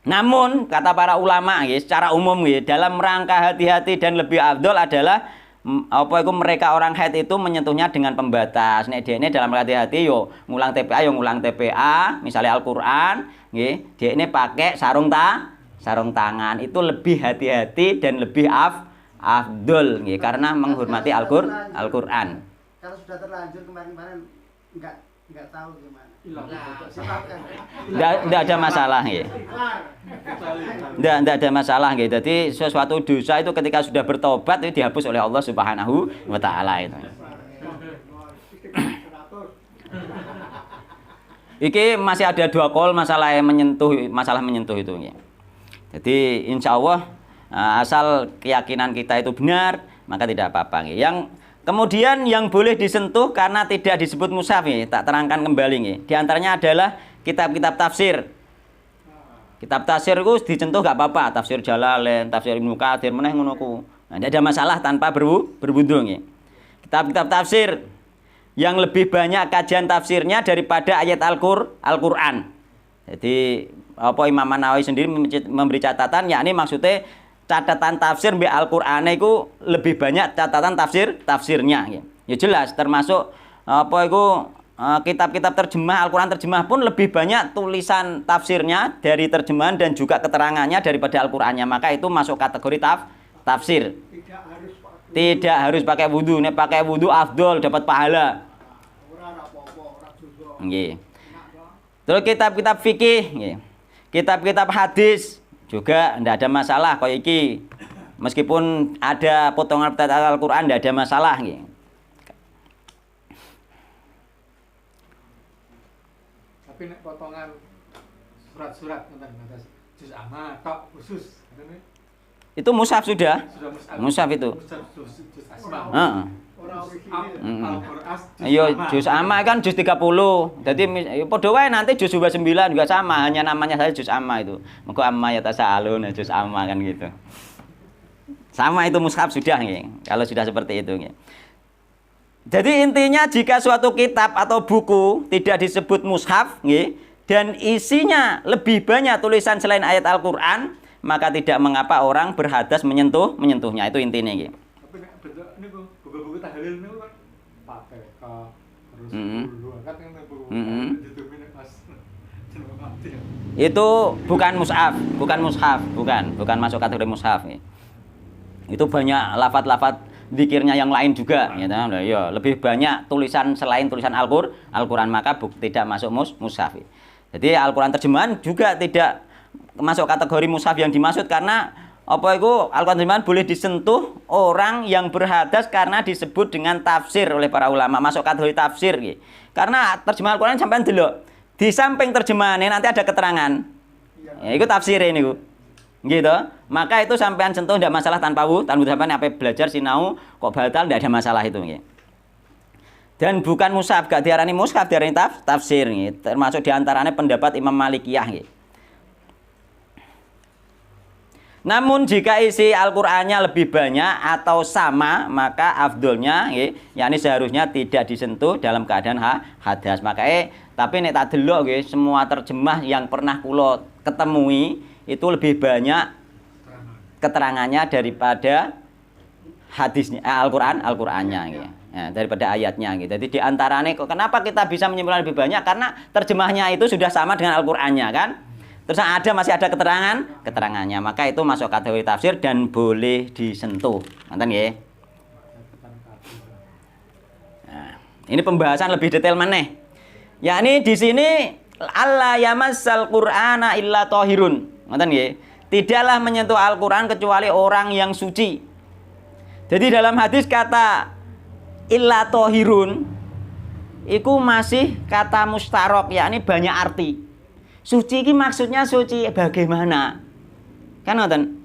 Namun kata para ulama secara umum dalam rangka hati-hati dan lebih afdol adalah apa itu mereka orang haid itu menyentuhnya dengan pembatas. Nek dekne dalam hati-hati yo ngulang TPA yo ngulang TPA, misalnya Al-Qur'an nggih, dekne pakai sarung tangan. Itu lebih hati-hati dan lebih afdol nggih karena menghormati Al-Qur'an. Kalau sudah terlanjur kemarin-kemarin enggak tahu gimana. Enggak ada masalah nggih. Enggak ada masalah nggih. Jadi sesuatu dosa itu ketika sudah bertobat itu dihapus oleh Allah Subhanahu wa taala itu. Iki masih ada 2 kol masalah menyentuh itu nggih. Jadi insya Allah asal keyakinan kita itu benar maka tidak apa-apa nggih. Kemudian yang boleh disentuh karena tidak disebut mushaf nih, tak terangkan kembali nih. Di antaranya adalah kitab-kitab tafsir. Kitab tafsir itu disentuh gak apa-apa, tafsir Jalalain, tafsir Ibnu Katsir, meneh ngono ku. Nah, tidak ada masalah tanpa berwudu nih. Kitab-kitab tafsir yang lebih banyak kajian tafsirnya daripada ayat Al-Qur'an. Jadi apa Imam Nawawi sendiri memberi catatan, yakni maksudnya catatan tafsir mbek Al-Qur'an itu lebih banyak catatan tafsirnya ya jelas termasuk apa itu kitab-kitab terjemah Al-Qur'an terjemah pun lebih banyak tulisan tafsirnya dari terjemahan dan juga keterangannya daripada Al-Qur'annya, maka itu masuk kategori tafsir. Tidak harus pakai wudu, nek pakai wudu afdol dapat pahala. Nggih. Terus kitab-kitab fikih nggih. Kitab-kitab hadis juga tidak ada masalah kok iki. Meskipun ada potongan Al-Qur'an tidak ada masalah nggih. Tapi nek potongan surat-surat ngoten atas juz amma tok khusus ngoten. Itu mushaf sudah. Mushaf itu. Juz asma. Heeh. Al-Qur'an. Iya, juz amma kan juz 30. Jadi padha wae nanti juz 29 juga sama, hanya namanya saja juz amma itu. Mengko amma ya tasaalun juz amma kan gitu. Sama itu mushaf sudah nggih. Kalau sudah seperti itu nggih. Jadi intinya jika suatu kitab atau buku tidak disebut mushaf nggih dan isinya lebih banyak tulisan selain ayat Al-Qur'an, maka tidak mengapa orang berhadas menyentuhnya. Itu intinya nggih. Tapi nek bentuk niku buku-buku tahlil niku kan PPK terus dulu kan buku YouTube ini Mas. Itu bukan mushaf, bukan masuk kategori mushaf nggih. Itu banyak lafaz-lafaz zikirnya yang lain juga ya, ya lebih banyak tulisan selain tulisan Al-Qur'an maka tidak masuk mushaf. Jadi Al-Qur'an terjemahan juga tidak masuk kategori mushaf yang dimaksud karena apa itu Al-Qur'an terjemahan boleh disentuh orang yang berhadas karena disebut dengan tafsir oleh para ulama, masuk kategori tafsir gitu. Karena terjemahan Al-Qur'an sampean delok di samping terjemahannya nanti ada keterangan. Ya itu tafsir ini gitu. Maka itu sampean sentuh tidak masalah tanpa sampean apa belajar sinau kok batal tidak ada masalah itu gitu. Dan bukan mushaf, gak diarani mushaf, diarani tafsir gitu. Termasuk diantaranya pendapat Imam Malikiyah gitu. Namun jika isi Al-Qur'annya lebih banyak atau sama, maka afdolnya yakni seharusnya tidak disentuh dalam keadaan hadas. Makanya tapi nek tak delok nggih, semua terjemah yang pernah kula ketemui itu lebih banyak keterangannya daripada hadisnya Al-Qur'annya gitu. Ya, daripada ayatnya gitu. Jadi di antaranya kenapa kita bisa menyimpulkan lebih banyak karena terjemahnya itu sudah sama dengan Al-Qur'annya kan? Terus masih ada keterangannya, maka itu masuk kategori tafsir dan boleh disentuh. Ngoten nggih. Nah, ini pembahasan lebih detail maneh. Yakni di sini alla yamassal qur'ana illa thahirun. Ngoten nggih. Tidaklah menyentuh Al-Qur'an kecuali orang yang suci. Jadi dalam hadis kata illa thahirun itu masih kata mustarok, yakni banyak arti. Suci ini maksudnya suci bagaimana? Kan ngoten.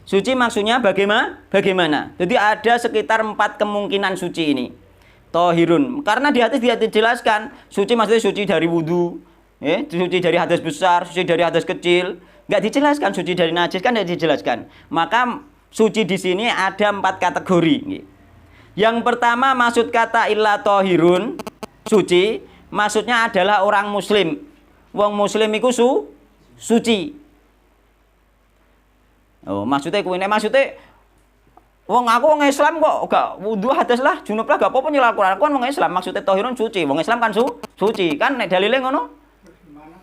Suci maksudnya bagaimana? Jadi ada sekitar 4 kemungkinan suci ini. Thahirun. Karena di hadis tidak dijelaskan suci maksudnya suci dari wudu, suci dari hadas besar, suci dari hadas kecil. Enggak dijelaskan suci dari najis kan tidak dijelaskan. Maka suci di sini ada 4 kategori. Yang pertama maksud kata illa thahirun, suci, maksudnya adalah orang muslim. Wong muslim iku suci. Oh, maksudnya kuwi maksudnya Wong aku wong Islam kok gak wudu hadas lah, junub lah gak apa-apa nyela Al-Qur'an. Aku kan wong Islam, maksudnya tahirun suci. Wong Islam kan suci. Kan nek dalile ngono.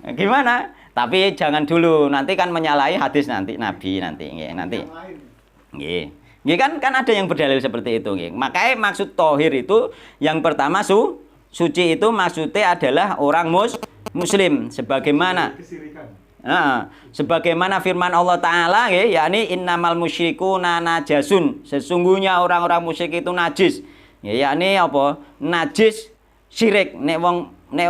Gimana? Gimana? Tapi jangan dulu, nanti kan menyalahi hadis nanti Nabi nanti nggih, nanti. Yang lain. Nggih. Nggih kan ada yang berdalil seperti itu nggih. Makanya maksud tahir itu yang pertama suci itu maksudnya adalah orang muslim sebagaimana Kesirikan. sebagaimana firman Allah Ta'ala yakni innamal musyrikuna najasun, sesungguhnya orang-orang musyrik itu najis yakni apa? Najis syirik. Nek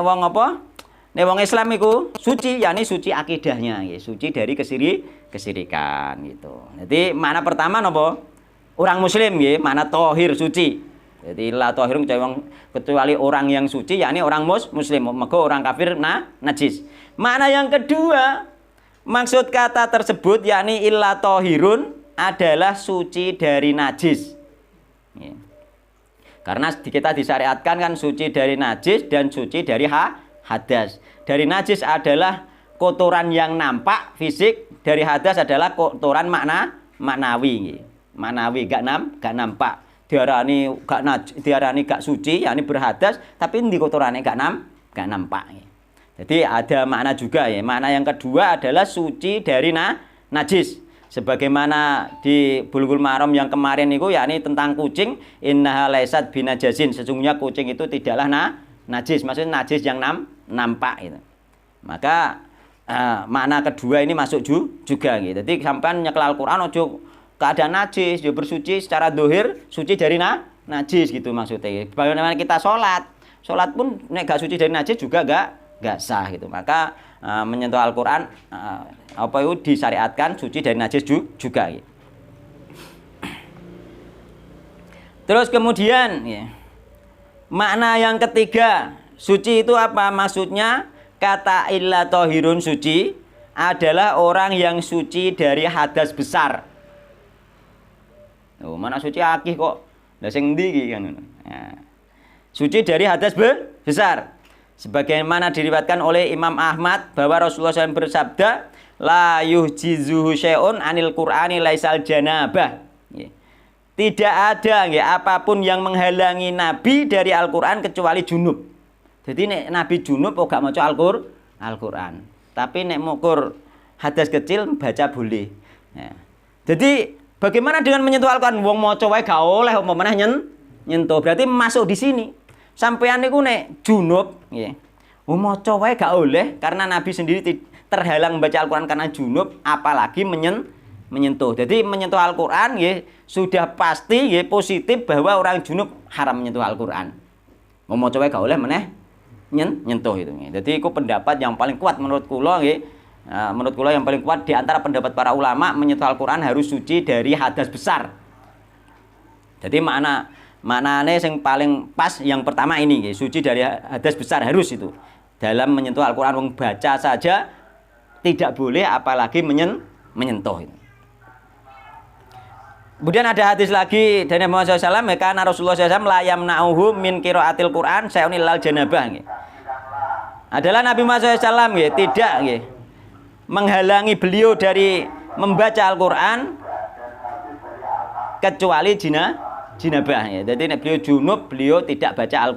wong apa? Nek wong Islam iku suci yakni suci akidahnya suci dari kesirikan gitu. Jadi makna pertama napa? Orang muslim makna tahir suci. Jadi la tahirun kecuali orang yang suci yakni orang muslim, maka orang kafir najis. Makna yang kedua, maksud kata tersebut yakni illa tahirun adalah suci dari najis. Ya. Karena kita disyariatkan kan suci dari najis dan suci dari hadas. Dari najis adalah kotoran yang nampak fisik, dari hadas adalah kotoran maknawi. Maknawi gak nampak. Diarani gak suci, yakni berhadas, tapi di kotorannya gak nampak. Jadi ada makna juga Makna yang kedua adalah suci dari najis. Sebagaimana di Bulughul Maram yang kemarin itu yakni tentang kucing, innaha laysat binajasin. Sesungguhnya kucing itu tidaklah najis, maksudnya najis yang nampak gitu. Maka makna kedua ini masuk juga gitu. Jadi sampean nyekel Al-Qur'an ojo keadaan najis, dia bersuci secara dohir, suci dari najis gitu maksudnya. Bagaimana kita sholat pun nek gak suci dari najis juga gak sah gitu. Maka menyentuh Al-Qur'an apa itu disyariatkan suci dari najis juga gitu. Terus kemudian makna yang ketiga, suci itu apa? Maksudnya kata illa tahirun suci adalah orang yang suci dari hadas besar. Oh, mana suci akeh kok. Lah sing ndi iki kan ngono. Nah, suci dari hadas besar. Sebagaimana diriwayatkan oleh Imam Ahmad bahwa Rasulullah SAW bersabda, la yuhjizuhu syai'un anil Qur'ani laisal janabah. Tidak ada apapun yang menghalangi Nabi dari Al-Qur'an kecuali junub. Jadi nek Nabi junub kok gak maca Al-Qur'an. Tapi nek mukur hadas kecil baca boleh. Ya. Jadi bagaimana dengan menyentuh Al-Qur'an? Wong maca wae gak oleh umpamane nyentuh. Berarti masuk di sini. Sampeyan niku nek junub nggih. Wong maca wae gak oleh karena Nabi sendiri terhalang membaca Al-Qur'an karena junub, apalagi menyentuh. Jadi menyentuh Al-Qur'an nggih sudah pasti nggih positif bahwa orang junub haram menyentuh Al-Qur'an. Wong maca wae gak oleh meneh nyentuh itu nggih. Jadi iku pendapat yang paling kuat menurut kula nggih. Menurut kula yang paling kuat di antara pendapat para ulama, menyentuh Al-Qur'an harus suci dari hadas besar. Jadi maknane yang paling pas yang pertama ini, suci dari hadas besar harus itu. Dalam menyentuh Al-Qur'an wong baca saja tidak boleh apalagi menyentuh itu. Kemudian ada hadis lagi dari Muhammad SAW, karena Rasulullah SAW la yamna'uhu min qiraatil Qur'an syai'un illal janabah. Adalah Nabi Muhammad SAW tidak menghalangi beliau dari membaca Al-Qur'an kecuali jinabah. Jadi nek beliau junub, beliau tidak baca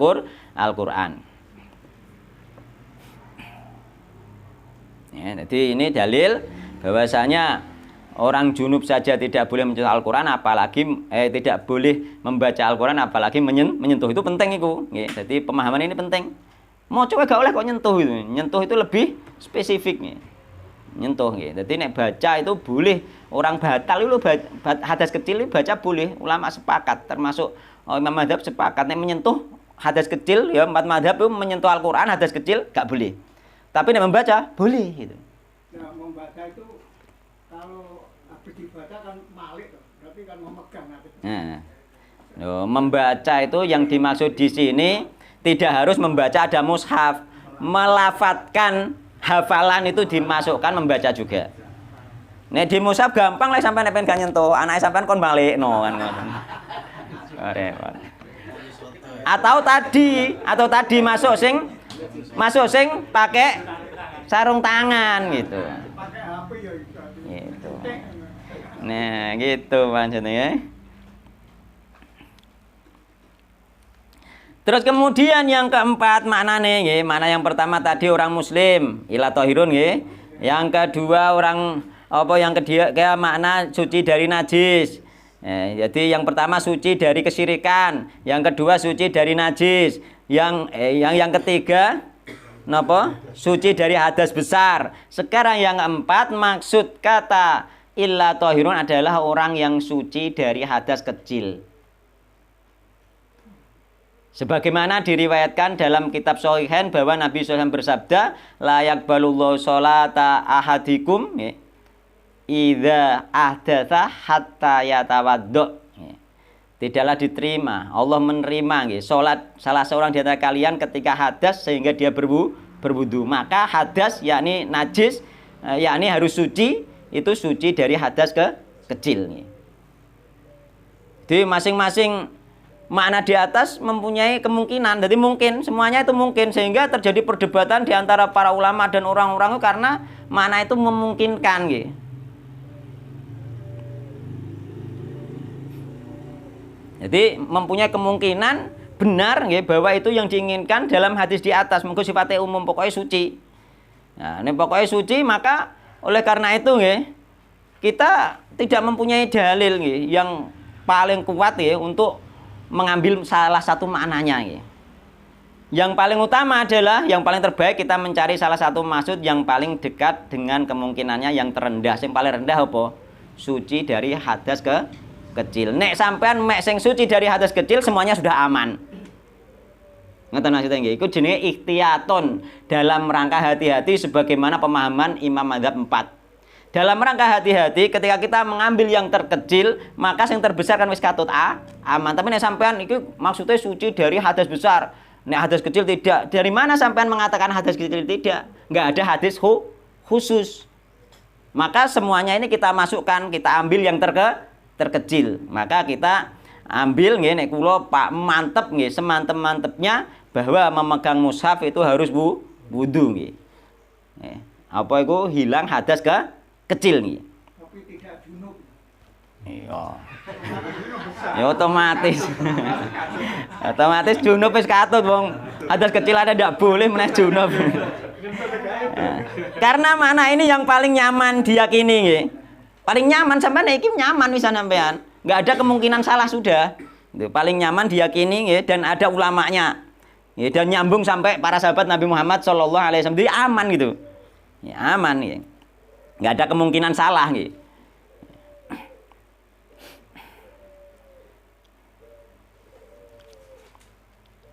Al-Qur'an. Jadi ini dalil bahwasanya orang junub saja tidak boleh menyentuh Al-Qur'an, apalagi tidak boleh membaca Al-Qur'an, apalagi menyentuh. Itu penting itu. Jadi pemahaman ini penting. Mau coba gak oleh kok nyentuh itu. Nyentuh itu lebih spesifik nyentuh Jadi nek baca itu boleh, orang batal itu hadas kecil itu baca boleh. Ulama sepakat, termasuk Imam Madzhab sepakat nek menyentuh hadas kecil ya, 4 madzhab itu menyentuh Al-Qur'an hadas kecil gak boleh. Tapi nek membaca boleh gitu. Nah, membaca itu kalau habis dibaca kan malik, berarti kan memegang Nah, membaca itu yang dimaksud di sini tidak harus membaca ada mushaf, melafatkan hafalan itu dimasukkan membaca juga. Nek di mushaf gampang lah sampai nek pengen nyentuh, anake sampean kon balikno kan ngoten. Repot. Atau tadi masuk sing pakai sarung tangan gitu. pakai HP ya Gitu. Nah, gitu maksudnya. Terus kemudian yang keempat maknane nggih, makna yang pertama tadi orang muslim, ila tahirun nggih. Yang kedua orang apa yang kedua kayak makna suci dari najis. Jadi yang pertama suci dari kesyirikan, yang kedua suci dari najis, yang ketiga napa? Suci dari hadas besar. Sekarang yang keempat maksud kata illa tahirun adalah orang yang suci dari hadas kecil. Sebagaimana diriwayatkan dalam kitab Shahihain bahwa Nabi SAW bersabda, la yaqbalullahu sholata ahadikum idza ahdatsa hatta yatawaddo. Tidaklah diterima, Allah menerima salat salah seorang di antara kalian ketika hadas sehingga dia berwudu. Maka hadas yakni najis, yakni harus suci, itu suci dari hadas kecil. Jadi masing-masing makna di atas mempunyai kemungkinan. Jadi mungkin, semuanya itu mungkin. Sehingga terjadi perdebatan di antara para ulama dan orang-orang itu karena makna itu memungkinkan. Jadi mempunyai kemungkinan benar bahwa itu yang diinginkan dalam hadis di atas. Mungkin sifatnya umum, pokoknya suci. Nah, ini pokoknya suci, maka oleh karena itu kita tidak mempunyai dalil yang paling kuat untuk mengambil salah satu maknanya. Yang paling utama adalah, yang paling terbaik kita mencari salah satu maksud yang paling dekat dengan kemungkinannya yang terendah. Yang paling rendah apa? Suci dari hadas kecil. Nek sampean mek sing suci dari hadas kecil semuanya sudah aman. Ngoten maksudnya nggih. Iku jenenge ikhtiyaton dalam rangka hati-hati sebagaimana pemahaman Imam Madzhab 4. Dalam rangka hati-hati ketika kita mengambil yang terkecil, maka yang terbesar kan wis katut aman. Tapi nek sampean iki maksudnya suci dari hadas besar. Nek hadas kecil tidak. Dari mana sampean mengatakan hadas kecil tidak? Enggak ada hadis khusus. Maka semuanya ini kita masukkan, kita ambil yang terkecil. Maka kita ambil nggih nek kula Pak mantep nggih, semantep-mantepnya bahwa memegang mushaf itu harus wudu nggih. Apa itu hilang hadas kecil nih. Tapi tidak junub. Iya. Ya otomatis. Otomatis junub wis katut wong. Hadas kecil ada ndak boleh meneh junub. Karena mana ini yang paling nyaman diyakini nggih. Paling nyaman sampean iki nyaman wis sampean. Enggak ada kemungkinan salah sudah. Itu paling nyaman diyakini nggih dan ada ulamanya. Ya, dan nyambung sampai para sahabat Nabi Muhammad sallallahu alaihi wasallam. Jadi aman gitu. Ya aman nggih. Nggak ada kemungkinan salah gitu.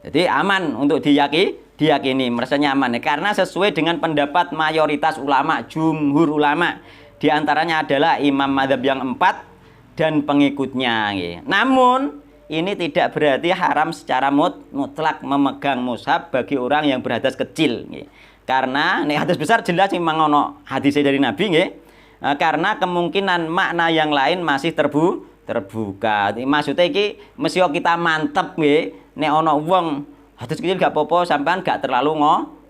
Jadi aman untuk diyakini, merasa nyaman karena sesuai dengan pendapat mayoritas ulama, jumhur ulama. Di antaranya adalah Imam Madzhab yang 4 dan pengikutnya gitu. Namun ini tidak berarti haram secara mutlak memegang mushaf bagi orang yang berhadas kecil gitu. Karena nek hadas besar jelas memang ono hadisnya dari Nabi nggih. Karena kemungkinan makna yang lain masih terbuka. Maksudnya iki mesti kita mantep nggih nek ono wong hadas kecil gak apa-apa sampean gak terlalu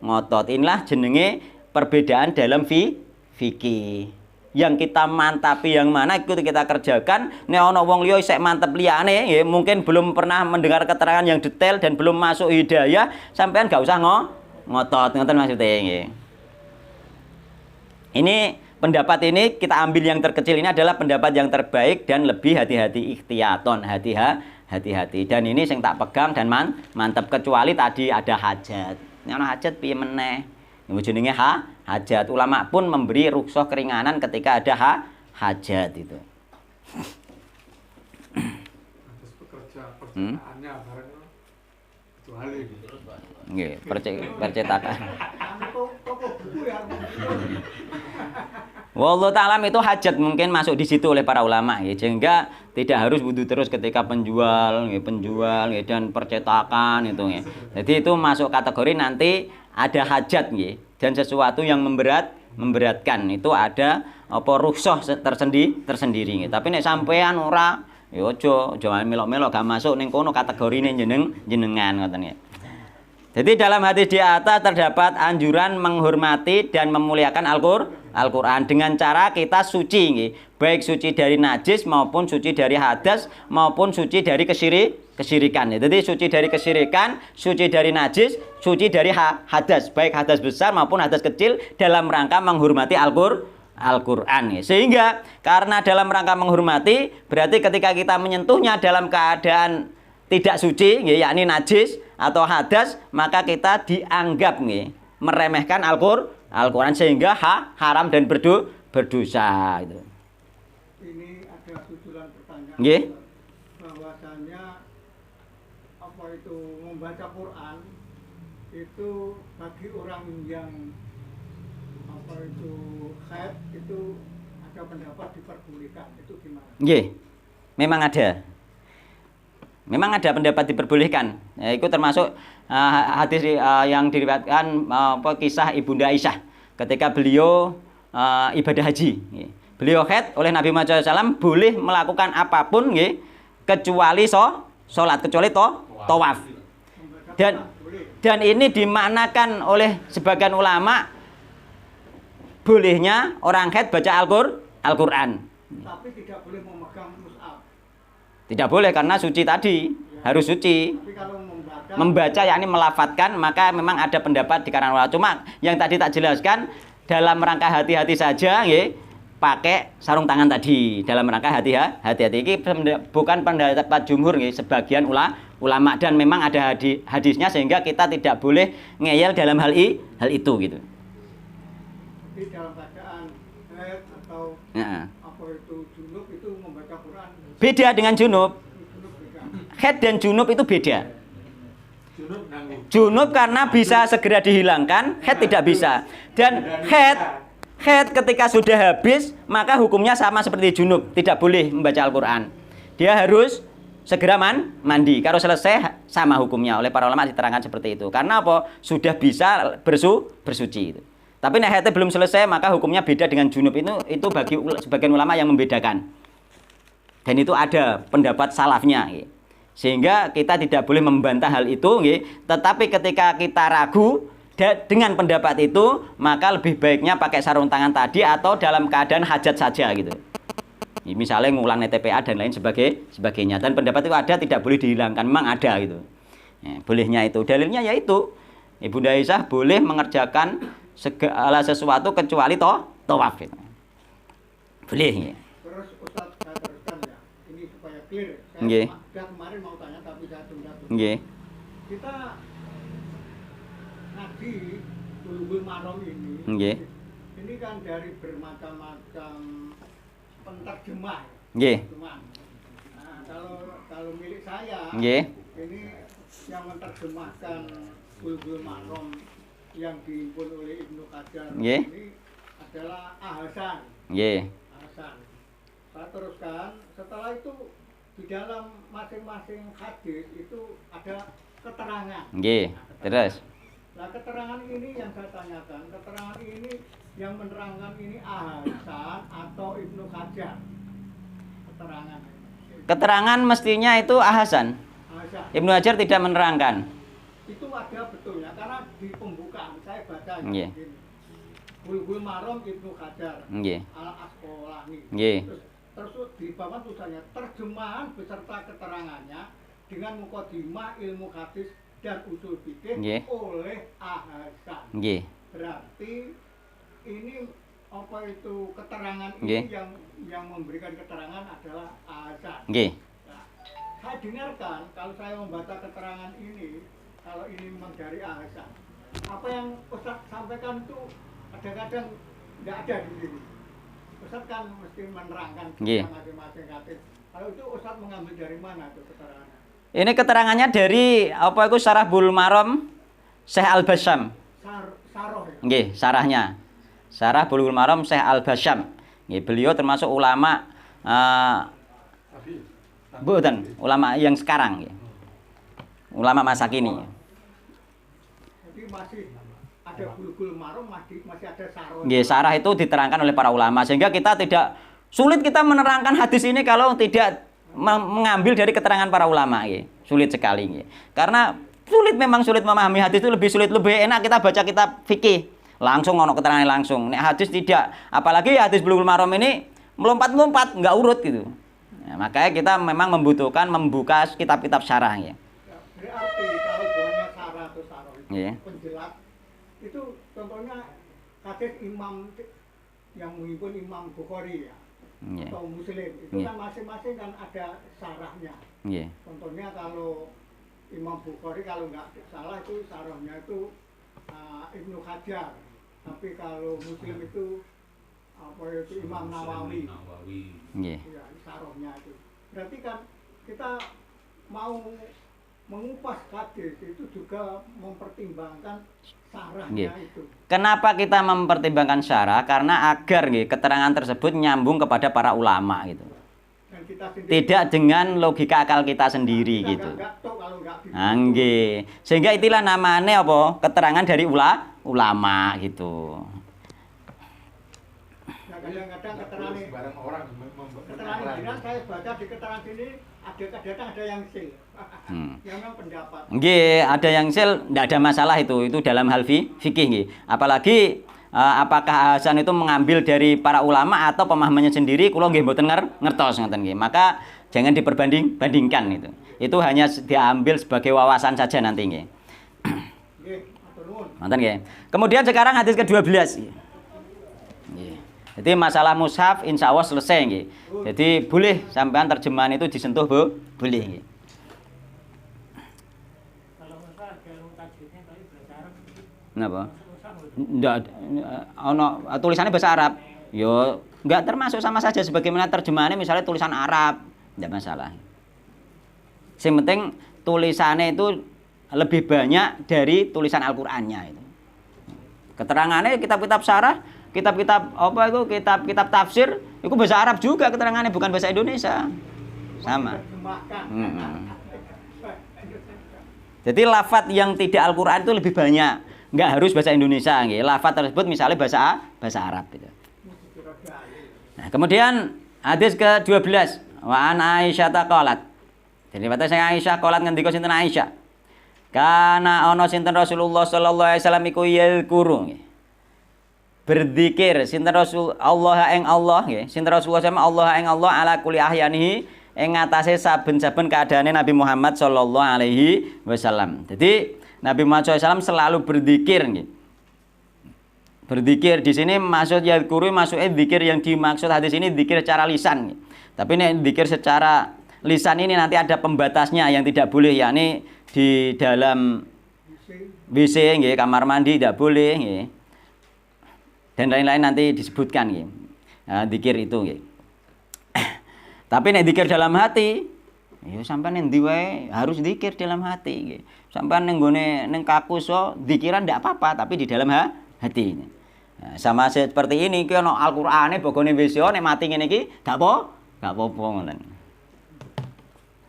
ngotot. Inilah jenenge perbedaan dalam fikih. Yang kita mantapi yang mana itu kita kerjakan. Nek ono wong liya isek mantep liyane nggih, mungkin belum pernah mendengar keterangan yang detail dan belum masuk hidayah, sampean gak usah ngotot, ngoten maksudnya nggih. Ini pendapat ini kita ambil yang terkecil ini adalah pendapat yang terbaik dan lebih hati-hati, ikhtiyaton, hati-hati. Dan ini sing tak pegang dan mantap kecuali tadi ada hajat. Nek ana hajat piye meneh? Niku jenenge hajat. Ulama pun memberi rukhsah keringanan ketika ada hajat itu. Terus percetakannya bareng kecuali Nggih, percetakan. Wallahu ta'ala itu hajat mungkin masuk di situ oleh para ulama ya, sehingga tidak harus wudu terus ketika penjual dan percetakan itu ya. Jadi itu masuk kategori nanti ada hajat ya, dan sesuatu yang memberatkan itu ada apa rukhsah tersendiri ya. Tapi nek sampean ora ya aja melok-melok gak masuk ning kono kategorine jenengan ngoten ya. Jadi dalam hadis di atas terdapat anjuran menghormati dan memuliakan Al-Quran dengan cara kita suci, baik suci dari najis maupun suci dari hadas maupun suci dari kesyirikan. Jadi suci dari kesyirikan, suci dari najis, suci dari hadas, baik hadas besar maupun hadas kecil dalam rangka menghormati Al-Qur'an. Sehingga karena dalam rangka menghormati, berarti ketika kita menyentuhnya dalam keadaan tidak suci, yakni najis atau hadas, maka kita dianggap meremehkan Al-Qur'an sehingga haram dan berdosa. Gitu. Ini ada susulan pertanyaan. Nggih. Bahwasanya apa itu membaca Quran itu bagi orang yang apa itu haid itu ada pendapat diperbolehkan, itu gimana? Nggih. Memang ada. Memang ada pendapat diperbolehkan. Itu termasuk hadis yang diriwayatkan kisah Ibunda Aisyah ketika beliau ibadah haji. Beliau haid oleh Nabi Muhammad SAW boleh melakukan apapun kecuali sholat, kecuali tawaf. Dan ini dimaknakan oleh sebagian ulama bolehnya orang haid baca Al-Qur'an. Tapi tidak boleh memegang mushaf. Tidak boleh karena suci tadi, harus suci. Tapi kalau Membaca yakni melafatkan, maka memang ada pendapat di kalangan ulama. Cuma yang tadi tak jelaskan dalam rangka hati-hati saja pakai sarung tangan tadi dalam rangka hati-hati. Ini bukan pendapat jumhur sebagian ulama, dan memang ada hadisnya sehingga kita tidak boleh ngeyel dalam hal itu gitu. Jadi dalam keadaan haid atau apa itu junub itu membaca Quran Beda dengan junub. junub beda. Haid dan junub itu beda. Junub nanggung. Junub karena bisa segera dihilangkan, haid tidak bisa. Dan haid ketika sudah habis, maka hukumnya sama seperti junub, tidak boleh membaca Al-Qur'an. Dia harus segera mandi. Kalau selesai sama hukumnya, oleh para ulama diterangkan seperti itu. Karena apa? Sudah bisa bersuci itu. Tapi nek haidnya belum selesai, maka hukumnya beda dengan junub. Itu bagi sebagian ulama yang membedakan. Dan itu ada pendapat salafnya. Sehingga kita tidak boleh membantah hal itu. Tetapi ketika kita ragu dengan pendapat itu, maka lebih baiknya pakai sarung tangan tadi atau dalam keadaan hajat saja gitu. Misalnya ngulang TPA dan lain sebagainya. Dan pendapat itu ada, tidak boleh dihilangkan. Memang ada gitu. Bolehnya itu. Dalilnya yaitu Ibunda Aisyah boleh mengerjakan segala sesuatu kecuali tawaf. Gitu. Boleh. Terus Ustaz saya teruskan ya. Ini supaya clear. Nggih. Saya kemarin mau tanya tapi saya tunda dulu. Nggih. Kita ngaji Bulughul Maram ini. Nggih. Ini kan dari bermacam-macam penterjemah. Nggih. Nah, kalau milik saya Nggih. ini yang menerjemahkan Bulughul Maram yang dihimpun oleh Ibnu Hajar Nggih. ini adalah Ahsan. Nggih. Ahsan. Saya teruskan, setelah itu di dalam masing-masing hadis itu ada keterangan. Nggih. Terus. Nah, keterangan ini yang saya tanyakan, keterangan ini yang menerangkan ini Ahsan atau Ibnu Hajar? Keterangan. Keterangan mestinya itu Ahsan. Ahsan. Ibnu Hajar tidak menerangkan. Itu ada betulnya karena di pembukaan saya baca Nggih. Bulughul Maram Ibnu Hajar Nggih. Al-Asqalani. Nggih. Terus di bawah tulisannya terjemahan beserta keterangannya dengan mukadimah ilmu hadis dan usul fikih Nggih. oleh Ahsan. Nggih. Berarti ini apa itu keterangan Nggih. ini yang memberikan keterangan adalah Ahsan. Nggih. Nah, saya dengarkan kalau saya membaca keterangan ini, kalau ini memang dari Ahsan, apa yang Ustaz sampaikan itu kadang-kadang nggak ada di sini. Ustaz kan mesti menerangkan Nggih. masing-masing hadis. Kalau itu Ustaz mengambil dari mana itu keterangannya? Ini keterangannya dari apa itu Syarah Bulughul Maram Syekh Al-Basyam. Saroh ya? Nggih, syarahnya. Syarah Bulughul Maram Syekh Al-Basyam. Nggih, beliau termasuk ulama bukan ulama yang sekarang nggih. Ulama masa kini. Jadi masih ada Bulughul Maram, masih ada saroh. Nggih, syarah itu diterangkan oleh para ulama sehingga kita tidak sulit kita menerangkan hadis ini kalau tidak mengambil dari keterangan para ulama nggih. Sulit sekali nggih. Karena memang sulit memahami hadis itu lebih enak kita baca kitab fikih. Langsung ono keterangan langsung. Nek hadis tidak, apalagi hadis Bulughul Maram ini melompat-lompat, enggak urut gitu. Nah, makanya kita memang membutuhkan membuka kitab-kitab syarah ya. Ya, berarti kalau buahnya sarah atau sarah itu Iya. penjelas itu contohnya hadis imam yang menghimpun Imam Bukhari ya Iya. atau Muslim itu Iya. kan masing-masing kan ada sarahnya. Iya. Contohnya kalau Imam Bukhari kalau nggak salah itu sarahnya itu Ibnu Hajar, tapi kalau Muslim itu apa itu Imam Nawawi. Iya. Ya, sarahnya itu. Berarti kan kita mau mengupas hadis itu juga mempertimbangkan sarahnya Nggih. itu. Kenapa kita mempertimbangkan syarah? Karena agar nggih, keterangan tersebut nyambung kepada para ulama gitu. Dan kita sendiri Tidak dengan logika akal kita sendiri kita gitu. nggak tahu kalau nggak Nah, nggih. Sehingga itulah namanya apa? Keterangan dari ulama gitu. Nah, kadang-kadang keterangan Sembarang orang keterangan jiran saya baca di keterangan sini ada kadang ada yang sil. Yang memang pendapat. Nggih, ada yang sel ndak ada masalah itu dalam hal fikih nggih. Apalagi apakah Hasan itu mengambil dari para ulama atau pemahamannya sendiri, kula nggih mboten ngertos ngoten nggih. Maka jangan dibandingkan itu. Itu hanya diambil sebagai wawasan saja nanti nggih. Nggih, matur nuwun. Ngoten nggih. Kemudian sekarang hadis ke-12. Nggih. Jadi masalah mushaf insya Allah selesai nggih. Jadi boleh sampean terjemahan itu disentuh boleh nggih. Kenapa? Enggak ono tulisannya bahasa Arab. Yo enggak termasuk sama saja sebagaimana terjemahannya misalnya tulisan Arab, enggak masalah. Yang penting tulisannya itu lebih banyak dari tulisan Al-Qur'annya itu. Keterangannya kitab-kitab syarah, kitab-kitab apa itu, kitab-kitab tafsir, itu bahasa Arab juga keterangannya bukan bahasa Indonesia. Sama. Jadi lafadz yang tidak Al-Qur'an itu lebih banyak. Enggak harus bahasa Indonesia nggih. Lafaz tersebut misalnya bahasa Arab gitu. Nah, kemudian hadis ke-12 wa an Aisyah qalat. Jadi kata saya Aisyah qalat ngendika sinten Aisyah. Kana ana sinten Rasulullah sallallahu alaihi wasallam iku yadhkuru nggih. Berzikir sinten Rasul Allah ing Allah nggih. Sinten Rasulullah sama Allah ing Allah ala kulli ahyanihi ing ngatasé saben-saben keadaane Nabi Muhammad sallallahu alaihi wasallam. Jadi Nabi Muhammad SAW selalu berzikir. Berzikir di sini maksud yadhkuru maksudnya zikir yang dimaksud hadis ini zikir secara lisan. Tapi ini zikir secara lisan ini nanti ada pembatasnya yang tidak boleh, yakni di dalam WC nggih, kamar mandi tidak boleh nggih. Dan lain-lain nanti disebutkan nggih. Nah, zikir itu nggih. Tapi nek zikir dalam hati, ya sampean ning ndi wae harus zikir dalam hati nggih. Sampean ning gone ning kakus zikiran ndak apa-apa, tapi di dalam hati. Nah, sama seperti ini ki ono Al-Qur'ane bogone wis nek mati ngene iki gak apa-apa ngoten.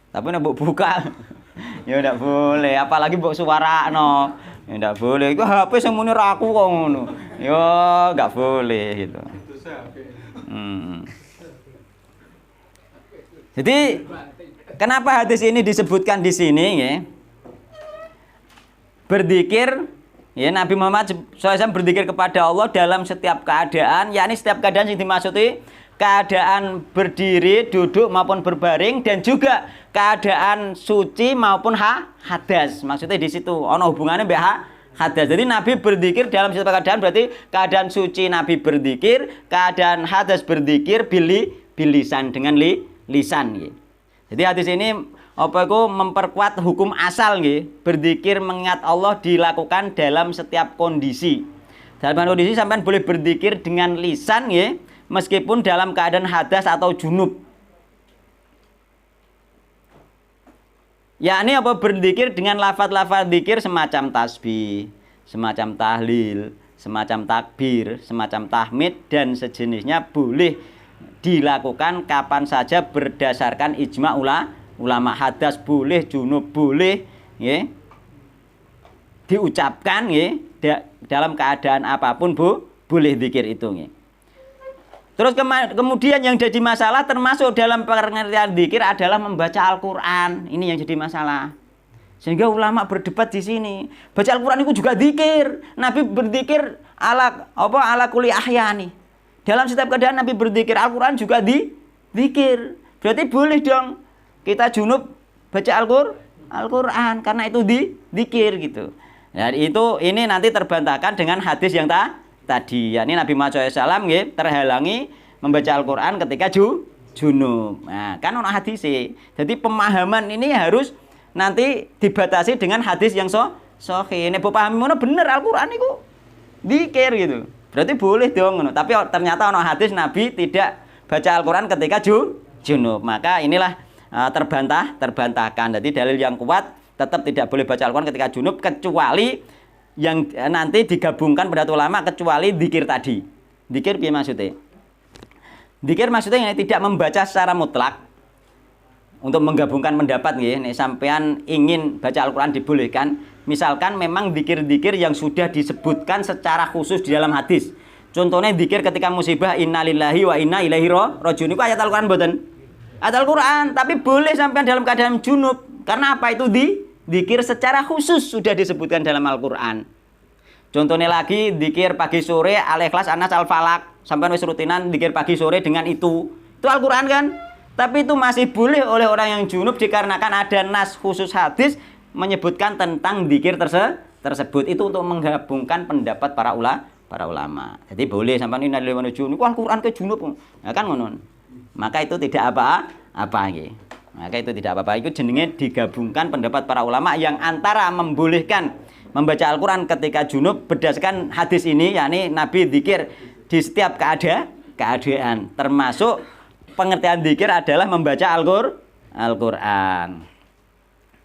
Tapi nek mbok buka ya ndak boleh, apalagi mbok suwarakno. Ya ndak boleh. Iku HP sing muni aku kok ngono. Ya gak boleh gitu. Jadi kenapa hadis ini disebutkan di sini ya? Berzikir, ya Nabi Muhammad SAW berzikir kepada Allah dalam setiap keadaan, yakni setiap keadaan yang dimaksudi keadaan berdiri, duduk maupun berbaring, dan juga keadaan suci maupun hadas. Maksudnya di situ ono hubungannya mbek hadas. Jadi Nabi berzikir dalam setiap keadaan berarti keadaan suci Nabi berzikir, keadaan hadas berzikir bilisan dengan lisan nggih. Jadi hadis ini apa itu memperkuat hukum asal nggih. Berzikir mengingat Allah dilakukan dalam setiap kondisi. Dalam kondisi sampean boleh berzikir dengan lisan nggih, meskipun dalam keadaan hadas atau junub. Yakni apa berzikir dengan lafaz-lafaz zikir semacam tasbih, semacam tahlil, semacam takbir, semacam tahmid dan sejenisnya boleh dilakukan kapan saja berdasarkan ijma ulama. Hadas boleh, junub boleh, ya. Diucapkan ya, dalam keadaan apapun boleh zikir itu ya. Terus kemudian yang jadi masalah termasuk dalam pengertian zikir adalah membaca Al-Qur'an. Ini yang jadi masalah. Sehingga ulama berdebat di sini. Baca Al-Qur'an itu juga zikir. Nabi berzikir ala kulli ahyani. Dalam setiap keadaan Nabi berzikir, Al-Qur'an juga zikir. Berarti boleh dong kita junub baca Al-Qur'an karena itu dzikir gitu. Nah, ini nanti terbantahkan dengan hadis yang tadi. Yakni Nabi Muhammad SAW nggih terhalangi membaca Al-Qur'an ketika junub. Nah, kan ono hadis. Jadi pemahaman ini harus nanti dibatasi dengan hadis yang sahih. Nek pahami ngono bener Al-Qur'an iku dzikir gitu. Berarti boleh dong ngono. Tapi ternyata ono hadis Nabi tidak baca Al-Qur'an ketika junub. Maka inilah terbantahkan. Jadi dalil yang kuat tetap tidak boleh baca Al-Qur'an ketika junub kecuali yang nanti digabungkan pendapat ulama kecuali dzikir tadi. Dzikir piye maksudnya? Dzikir maksudnya yang tidak membaca secara mutlak. Untuk menggabungkan pendapat nggih, nek sampean ingin baca Al-Qur'an dibolehkan, misalkan memang dzikir-dzikir yang sudah disebutkan secara khusus di dalam hadis. Contohnya dzikir ketika musibah innalillahi wa inna ilaihi raji'un. Itu ayat Al-Qur'an mboten? Ayat Al-Qur'an, tapi boleh sampean dalam keadaan junub. Karena apa itu dzikir secara khusus sudah disebutkan dalam Al-Qur'an. Contohnya lagi dzikir pagi sore Al-Ikhlas, An-Nas, Al-Falaq. Sampai wis rutinan dzikir pagi sore dengan itu. Itu Al-Qur'an kan? Tapi itu masih boleh oleh orang yang junub dikarenakan ada nas khusus hadis menyebutkan tentang dzikir tersebut. Itu untuk menggabungkan pendapat para ulama. Jadi boleh sampai ini dari mana junub. Al-Qur'an ke junub. Ya kan ngono. Maka itu tidak apa-apa nggih. Maka itu tidak apa-apa. Itu jenenge digabungkan pendapat para ulama yang antara membolehkan membaca Al-Qur'an ketika junub berdasarkan hadis ini, yakni Nabi dzikir di setiap keadaan, termasuk pengertian dzikir adalah membaca Al-Qur'an.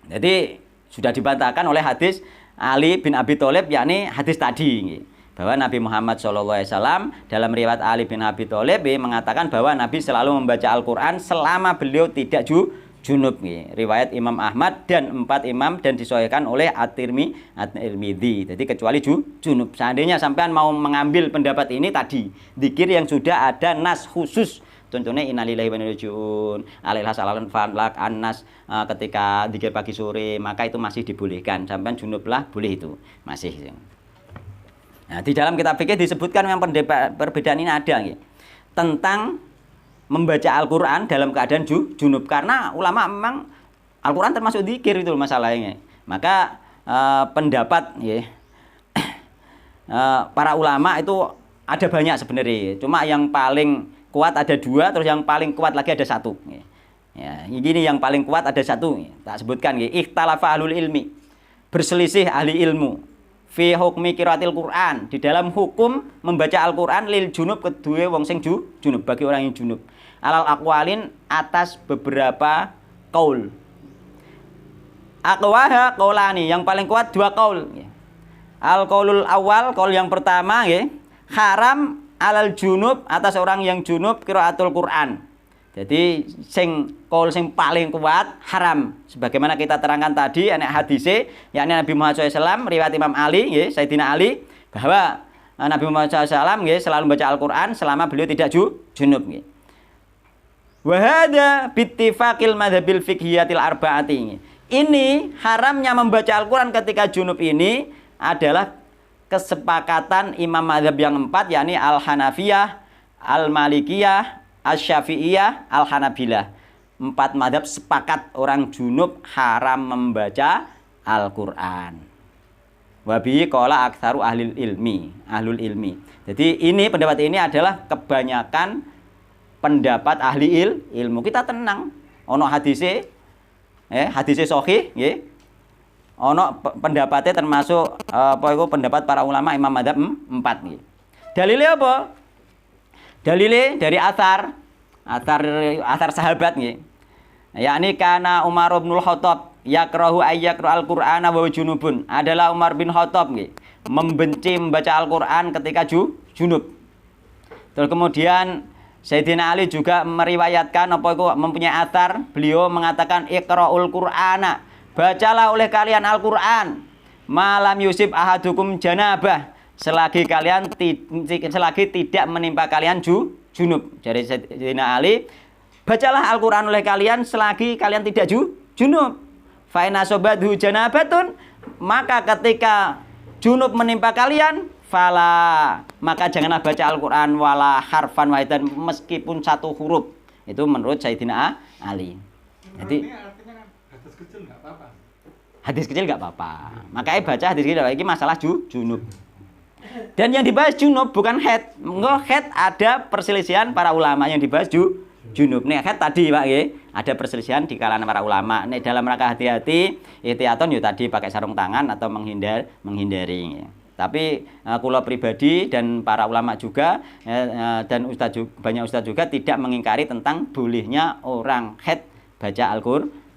Jadi sudah dibantahkan oleh hadis Ali bin Abi Thalib, yakni hadis tadi bahwa Nabi Muhammad SAW dalam riwayat Ali bin Abi Thalib mengatakan bahwa Nabi selalu membaca Al-Qur'an selama beliau tidak junub. Riwayat Imam Ahmad dan 4 imam dan disahihkan oleh At-Tirmidzi. Jadi kecuali junub. Seandainya sampean mau mengambil pendapat ini tadi, dzikir yang sudah ada nas khusus. Contohnya innalillahi wa inna ilaihi raji'un, Al-Ikhlas, Al-Falaq, An-Nas ketika dzikir pagi sore, maka itu masih dibolehkan. Sampean junub lah boleh itu. Masih. Nah, di dalam kitab fikih disebutkan yang perbedaan ini ada tentang membaca Al-Qur'an dalam keadaan junub, karena ulama memang Al-Qur'an termasuk dzikir itu masalahnya. Maka pendapat para ulama itu ada banyak sebenarnya. Cuma yang paling kuat ada 2, terus yang paling kuat lagi ada 1. Ya, ini yang paling kuat ada 1. Tak sebutkan ikhtalafa ahlul ilmi. Berselisih ahli ilmu fi hukmi qiraatil Qur'an, di dalam hukum membaca Al-Qur'an lil junub kedua wong sing junub, bagi orang yang junub. Alal aqwalin, atas beberapa qaul. Aqwaha qaulani, yang paling kuat 2 qaul. Al qaulul awal, qaul yang pertama haram alal junub, atas orang yang junub qiraatul Qur'an. Jadi qaul sing paling kuat haram. Sebagaimana kita terangkan tadi ana hadise yakni Nabi Muhammad SAW riwayat Imam Ali Sayyidina Ali bahwa Nabi Muhammad SAW selalu membaca Al-Qur'an selama beliau tidak junub. Wa hadza bittifaqil madzhabil fiqhiyatil arba'ati. Ini haramnya membaca Al-Qur'an ketika junub ini adalah kesepakatan imam mazhab yang 4, yakni Al-Hanafiyah, Al-Malikiyah, Asy-Syafi'iyah, Al-Hanabilah. 4 mazhab sepakat orang junub haram membaca Al-Qur'an. Wa bihi qala aktsaru ahlul ilmi. Jadi ini pendapat ini adalah kebanyakan pendapat ahli ilmu. Kita tenang. Ono hadise sahih nggih. Ono pendapatnya termasuk pendapat para ulama imam madzhab 4 nggih. Dalile apa? Dalile dari asar sahabat nggih. Yakni kana Umar bin Khattab yakrahu ayyaqra al-Qur'ana wa junubun. Adalah Umar bin Khattab nggih, membenci membaca Al-Qur'an ketika junub. Terus kemudian Sayyidina Ali juga meriwayatkan mempunyai athar, beliau mengatakan iqra'ul Qur'ana, bacalah oleh kalian Al-Qur'an, malam yusib ahadukum janabah, selagi tidak menimpa kalian junub. Dari Sayyidina Ali, bacalah Al-Qur'an oleh kalian selagi kalian tidak junub. Fa in asobadhu janabatun, maka ketika junub menimpa kalian, fala, maka janganlah baca Al-Qur'an wala harfan wahidan, meskipun 1 huruf. Itu menurut Sayyidina Ali. Jadi Ini artinya kan hadis kecil nggak apa-apa. hadis kecil nggak apa-apa. Makanya baca hadis kecil ini masalah junub. Dan yang dibahas junub bukan haid. Enggak, haid ada perselisihan para ulama, yang dibahas junub. Nih haid tadi Pak ya, ada perselisihan di kalangan para ulama. Nih dalam rangka hati-hati, ihtiyaton yo tadi pakai sarung tangan atau menghindari. Ya. Tapi kula pribadi dan para ulama juga dan banyak ustaz juga tidak mengingkari tentang bolehnya orang haid baca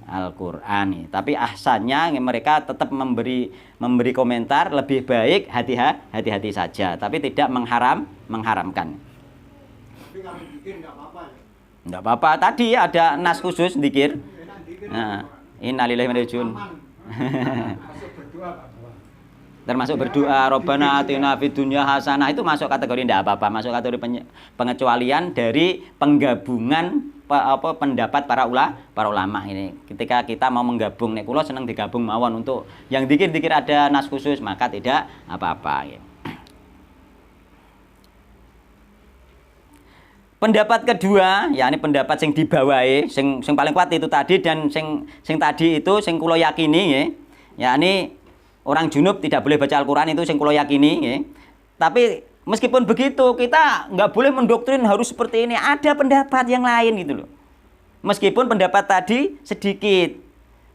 Al-Qur'an. Tapi ahsannya mereka tetap memberi komentar lebih baik hati-hati saja, tapi tidak mengharamkan. Tapi kalau bikin nggak apa-apa ya. Enggak apa-apa. Tadi ada nas khusus zikir. Enak dikit. Nah, innalillahi wa inna ilaihi raji'un. Masuk berdoa Pak. Termasuk berdoa Rabbana atina fid dunya hasanah, itu masuk kategori tidak apa-apa, masuk kategori pengecualian dari penggabungan pendapat para ulama ini. Ketika kita mau menggabung, nek kula seneng digabung mawon untuk yang dikir-dikir ada nas khusus maka tidak apa-apa. Pendapat kedua, ya ini pendapat sing dibawahi, sing paling kuat itu tadi, dan sing tadi itu sing kula yakini ya ini orang junub tidak boleh baca Al-Qur'an, itu sing kula yakini ya. Tapi meskipun begitu kita nggak boleh mendoktrin harus seperti ini, ada pendapat yang lain gitu loh. Meskipun pendapat tadi sedikit,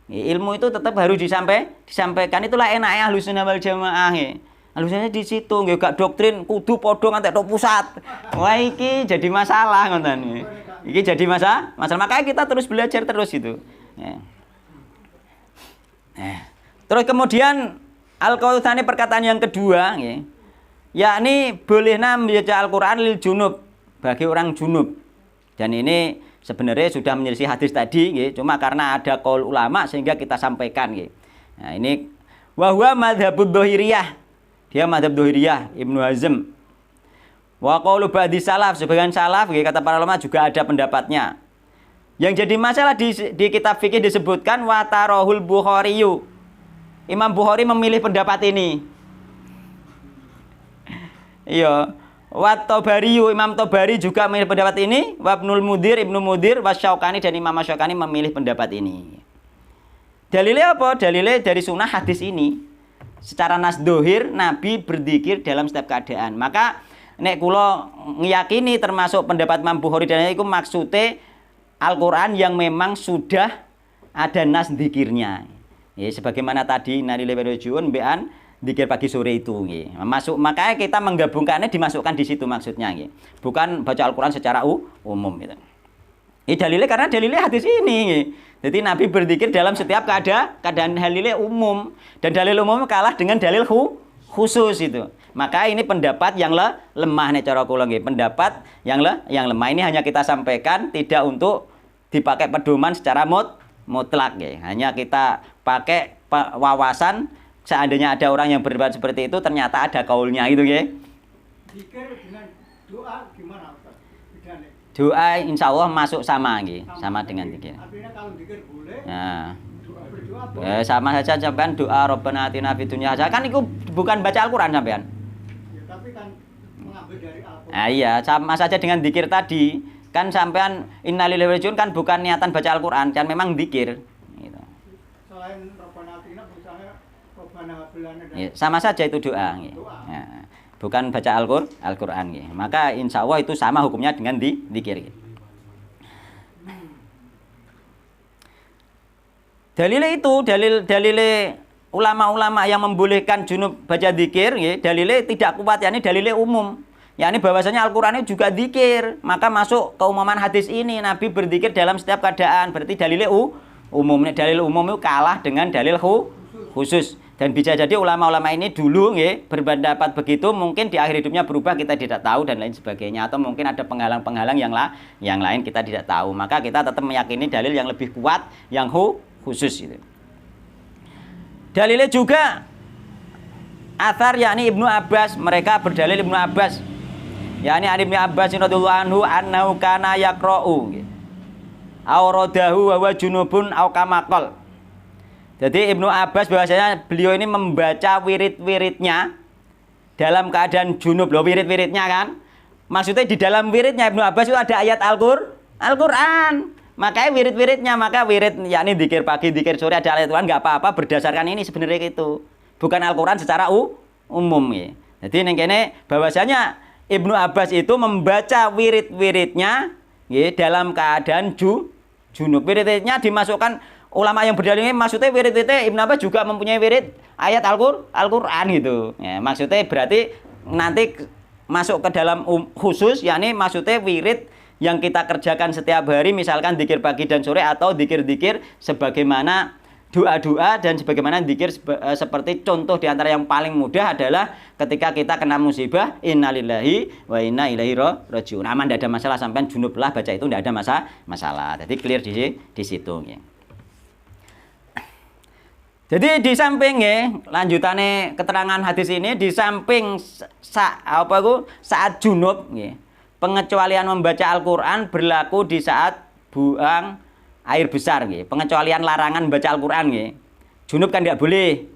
ilmu itu tetap harus disampaikan. Itulah enaknya Ahlussunnah wal Jamaah ya. Ahlussunnah di situ nggak gak doktrin kudu padha ngantek tok pusat. Wah iki jadi masalah ngoten. Iki jadi masalah. Makanya kita terus belajar terus itu. Ya. Terus kemudian al-qaultsani perkataan yang kedua ya. Yakni bolehna membaca Al-Qur'an lil junub, bagi orang junub. Dan ini sebenarnya sudah menyelisih hadis tadi ya, cuma karena ada qaul ulama sehingga kita sampaikan ya. Nah, ini wa huwa madzhabud dhahiriyah. Dia madzhab dhahiriyah Ibnu Hazm. Wa qaulu ba'di salaf, sebagian salaf ya, kata para ulama juga ada pendapatnya. Yang jadi masalah di kitab fikih disebutkan wa tarahul Bukhariyu. Imam Bukhari memilih pendapat ini. Iya. Wa Tabariyu, Imam Tabari juga memilih pendapat ini. Wa Ibnu Mudhir, wa Syaukani dan Imam Syaukani memilih pendapat ini. Dalilnya apa? Dalilnya dari sunnah hadis ini. Secara nas dohir Nabi berzikir dalam setiap keadaan. Maka nek kula ngiyakini termasuk pendapat Imam Bukhari dan itu maksudnya Al-Qur'an yang memang sudah ada nas zikirnya. Ya, sebagaimana tadi innalillahi wa inna ilaihi raji'un bean zikir pagi sore itu nggih. Makanya kita menggabungkannya dimasukkan di situ maksudnya nggih. Bukan baca Al-Qur'an secara umum gitu. Ini dalilnya karena dalilnya hadis ini nggih. Jadi Nabi berzikir dalam setiap keadaan, dalilnya umum, dan dalil umum kalah dengan dalil khusus itu. Maka ini pendapat yang lemah nih cara kula nggih. Pendapat yang lemah ini hanya kita sampaikan tidak untuk dipakai pedoman secara mutlak ya. Hanya kita pakai wawasan, seandainya ada orang yang berdebat seperti itu ternyata ada kaulnya gitu ya. Zikir dengan doa gimana Ustaz? Bedanya? Doa insya Allah masuk sama gitu, sama dengan zikir. Artinya kalau zikir boleh, Nah, berdoa boleh. sama saja sampean doa Rabbana atina fid dunya hasanah, kan itu bukan baca Al-Qur'an sampean. Ya, tapi kan mengambil dari Al-Qur'an. Nah, iya, sama saja dengan zikir tadi. Kan sampean innalillahi wa inna ilaihi raji'un kan bukan niatan baca Al-Qur'an, kan memang zikir gitu. Selain Rabbana atina misalnya Rabbana hab lana dan Ya, sama saja itu doa gitu. Ya, bukan baca Al-Qur'an gitu. Maka insya Allah itu sama hukumnya dengan zikir gitu. Dalilnya itu, dalilnya ulama-ulama yang membolehkan junub baca zikir ya, dalilnya tidak kuat, yakni dalilnya umum. Yakni bahwasanya Al-Qur'an itu juga zikir, maka masuk keumuman hadis ini Nabi berzikir dalam setiap keadaan, berarti dalilnya umum. Dalil umum itu kalah dengan dalil khusus. Dan bisa jadi ulama-ulama ini dulu nggih berpendapat begitu, mungkin di akhir hidupnya berubah kita tidak tahu dan lain sebagainya, atau mungkin ada penghalang-penghalang yang lain kita tidak tahu. Maka kita tetap meyakini dalil yang lebih kuat yang khusus itu. Dalilnya juga athar yakni Ibnu Abbas, mereka berdalil Ibnu Abbas. yakni Ibnu Abbas radhiyallahu anhu annahu kana yaqra'u aw radahu wa huwa junubun aw kamakol. Jadi Ibnu Abbas bahwasanya beliau ini membaca wirid-wiridnya dalam keadaan junub. Loh, wirid-wiridnya kan maksudnya di dalam wiridnya Ibnu Abbas itu ada ayat Al-Qur'an. Makanya wirid-wiridnya, maka wirid yakni dzikir pagi, dzikir sore ada ayat Tuhan enggak apa-apa berdasarkan ini sebenarnya itu. Bukan Al-Qur'an secara umum ya. Jadi ning kene bahwasanya Ibnu Abbas itu membaca wirid-wiridnya ya, dalam keadaan junub. Wirid-wiridnya dimasukkan ulama yang berdalil ini maksudnya wirid-wiridnya Ibnu Abbas juga mempunyai wirid ayat Al-Qur'an gitu. Ya, maksudnya berarti nanti masuk ke dalam khusus yakni maksudnya wirid yang kita kerjakan setiap hari, misalkan dzikir pagi dan sore atau dzikir-dzikir sebagaimana doa-doa dan sebagaimana dzikir seperti contoh di antara yang paling mudah adalah ketika kita kena musibah innalillahi wa inna ilaihi rajiun. Aman, tidak ada masalah, sampai junub lah baca itu tidak ada masalah. Jadi clear di situ ya. Jadi di samping ya, lanjutannya keterangan hadis ini di samping saat junub ya, pengecualian membaca Al-Qur'an berlaku di saat buang air besar nggih. Pengecualian larangan membaca Al-Qur'an nggih. Junub kan tidak boleh.